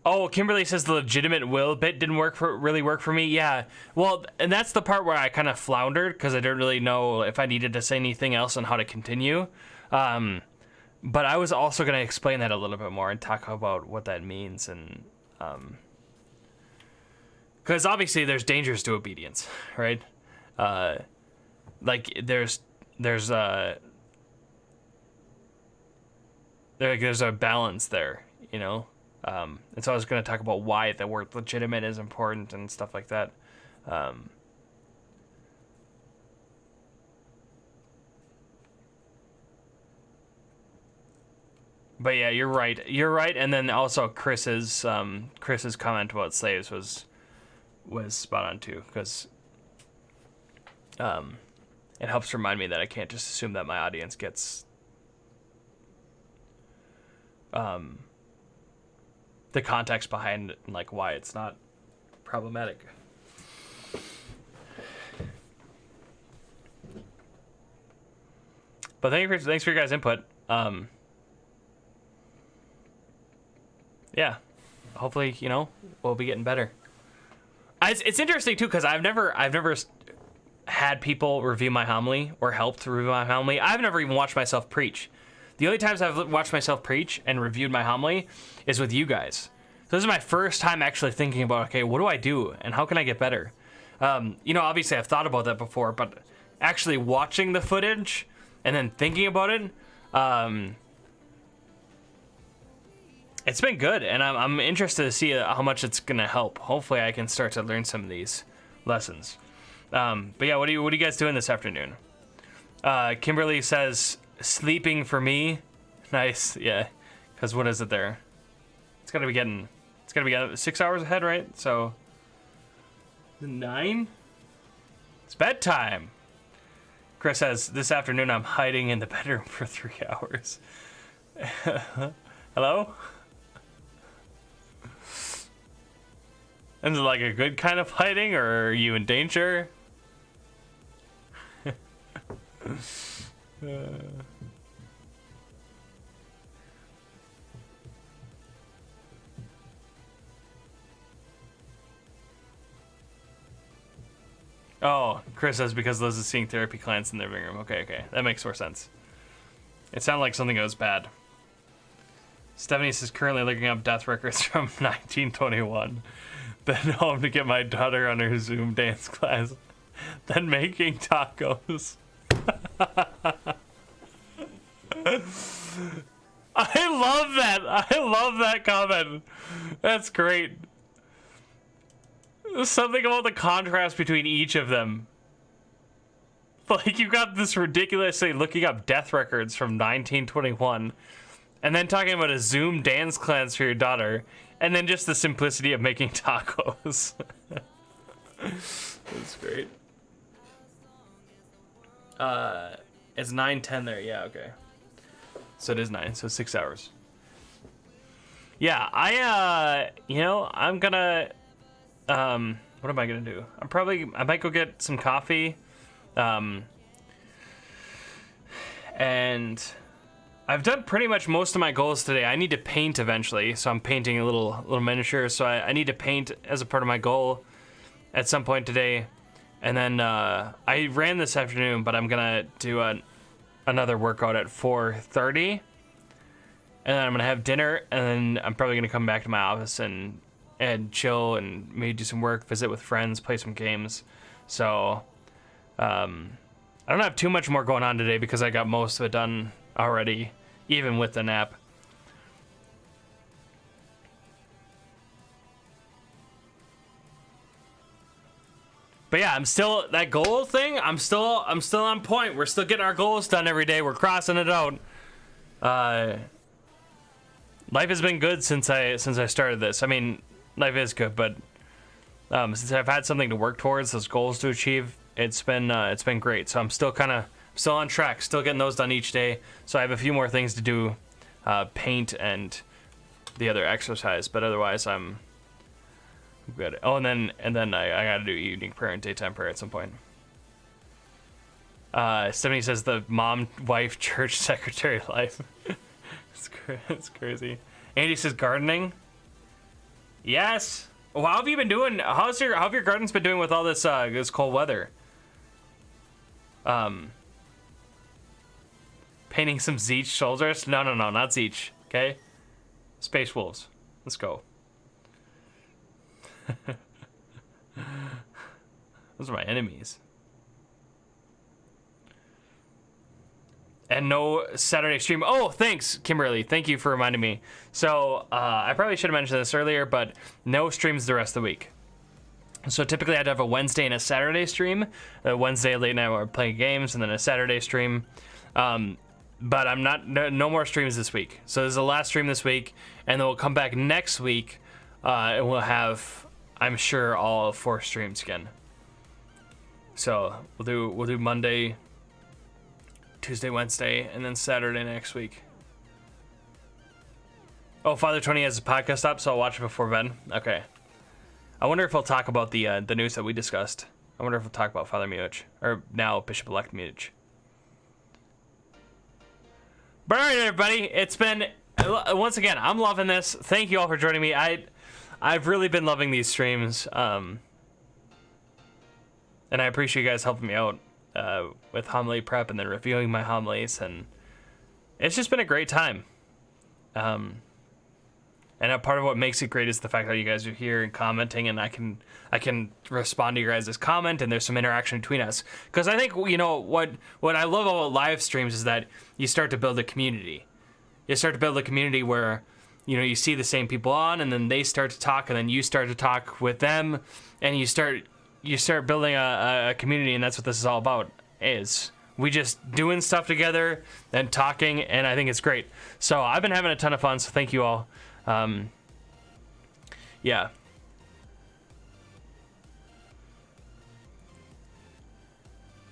Oh, Kimberly says the legitimate will bit didn't really work for me. Yeah, well, and that's the part where I kind of floundered because I didn't really know if I needed to say anything else on how to continue. But I was also going to explain that a little bit more and talk about what that means, and because obviously there's dangers to obedience, right? Like there's a balance there, you know. And so I was going to talk about why the word legitimate is important and stuff like that. But yeah, you're right. You're right. And then also Chris's comment about slaves was spot on too, because it helps remind me that I can't just assume that my audience gets the context behind it and like why it's not problematic. But thanks for your guys' input. Yeah, hopefully, you know, we'll be getting better. It's interesting too, because I've never had people review my homily or helped to review my homily. I've never even watched myself preach. The only times I've watched myself preach and reviewed my homily is with you guys. So this is my first time actually thinking about, okay, what do I do and how can I get better? You know, obviously I've thought about that before, but actually watching the footage and then thinking about it, it's been good, and I'm interested to see how much it's gonna help. Hopefully I can start to learn some of these lessons. But yeah, what are you guys doing this afternoon? Kimberly says, sleeping for me. Nice, yeah. Because what is it there? It's gotta be 6 hours ahead, right? So 9? It's bedtime. Chris says, this afternoon I'm hiding in the bedroom for 3 hours. Hello? Is it like a good kind of hiding, or are you in danger? Oh, Chris says because Liz is seeing therapy clients in their living room. Okay, that makes more sense. It sounded like something that was bad. Stephanie says currently looking up death records from 1921. Then home to get my daughter on her Zoom dance class. Then making tacos. I love that comment. That's great. There's something about the contrast between each of them. Like, you got this ridiculously looking up death records from 1921, and then talking about a Zoom dance class for your daughter, and then just the simplicity of making tacos. That's great. It's 9:10 there. Yeah, okay. So it is 9, so 6 hours. Yeah, I'm gonna, what am I gonna do? I might go get some coffee, and I've done pretty much most of my goals today. I need to paint eventually, so I'm painting a little miniature, so I need to paint as a part of my goal at some point today. And then I ran this afternoon, but I'm gonna do another workout at 4:30, and then I'm gonna have dinner, and then I'm probably gonna come back to my office and chill and maybe do some work, visit with friends, play some games. So I don't have too much more going on today because I got most of it done already, even with the nap. But yeah, I'm still that goal thing. I'm still on point. We're still getting our goals done every day. We're crossing it out. Life has been good since I started this. I mean, life is good, but since I've had something to work towards, those goals to achieve, it's been great. So I'm still on track, still getting those done each day. So I have a few more things to do, paint and the other exercise, but otherwise I'm good. Oh, and then I gotta do evening prayer and daytime prayer at some point. Stephanie says the mom, wife, church secretary life. It's crazy. Andy says gardening. Yes. Well, how have you been doing? How have your gardens been doing with all this this cold weather? Painting some Zeech soldiers? No, not Zeech. Okay. Space wolves. Let's go. Those are my enemies. And no Saturday stream. Oh, thanks, Kimberly. Thank you for reminding me. So, I probably should have mentioned this earlier, but no streams the rest of the week. So typically I'd have a Wednesday and a Saturday stream. A Wednesday late night where we're playing games, and then a Saturday stream. But I'm not, no more streams this week. So this is the last stream this week, and then we'll come back next week, and we'll have, I'm sure, all 4 streams again. So we'll do Monday, Tuesday, Wednesday, and then Saturday next week. Oh, Father Tony has a podcast up, so I'll watch it before bed. Okay. I wonder if he'll talk about the news that we discussed. I wonder if we'll talk about Father Muich, or now Bishop-elect Muich. But all right, everybody, it's been, once again, I'm loving this. Thank you all for joining me. I've really been loving these streams, and I appreciate you guys helping me out with homily prep and then reviewing my homilies, and it's just been a great time. And a part of what makes it great is the fact that you guys are here and commenting, and I can respond to your guys' comment, and there's some interaction between us. Because I think, you know, what I love about live streams is that you start to build a community. You start to build a community where, you know, you see the same people on, and then they start to talk, and then you start to talk with them, and you start building a community, and that's what this is all about, is we just doing stuff together and talking, and I think it's great. So I've been having a ton of fun, so thank you all. Yeah.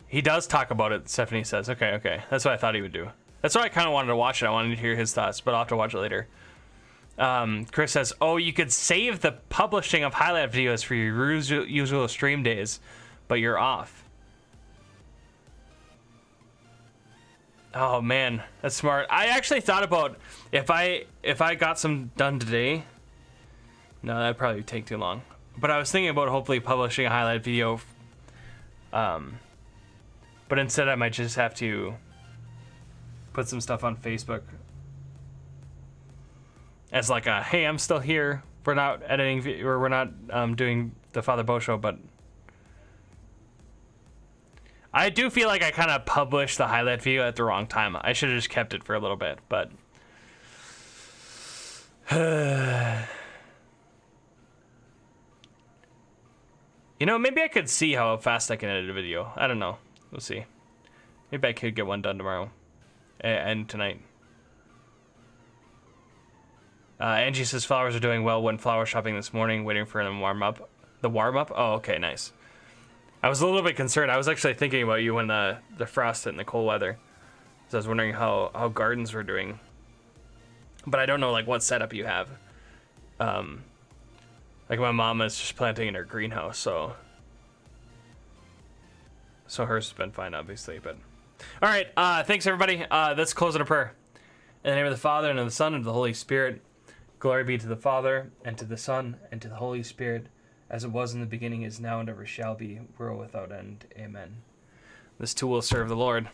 He does talk about it, Stephanie says. Okay. That's what I thought he would do. That's why I kind of wanted to watch it. I wanted to hear his thoughts, but I'll have to watch it later. Chris says, oh, you could save the publishing of highlight videos for your usual stream days, but you're off. Oh man, that's smart. I actually thought about if I got some done today. No, that'd probably take too long. But I was thinking about hopefully publishing a highlight video. But instead I might just have to put some stuff on Facebook as like a, hey, I'm still here. We're not editing, or we're not doing the Father Bo show, but I do feel like I kind of published the highlight video at the wrong time. I should have just kept it for a little bit, but you know, maybe I could see how fast I can edit a video. I don't know. We'll see. Maybe I could get one done tomorrow and tonight. Angie says flowers are doing well. Went flower shopping this morning, waiting for them to warm up. The warm up? Oh, okay, nice. I was a little bit concerned. I was actually thinking about you when the frost hit and the cold weather. So I was wondering how gardens were doing. But I don't know like what setup you have. Like my mom is just planting in her greenhouse, so hers has been fine, obviously. But all right, thanks everybody. Let's close in a prayer. In the name of the Father, and of the Son, and of the Holy Spirit. Glory be to the Father, and to the Son, and to the Holy Spirit, as it was in the beginning, is now, and ever shall be, world without end. Amen. This too will serve the Lord.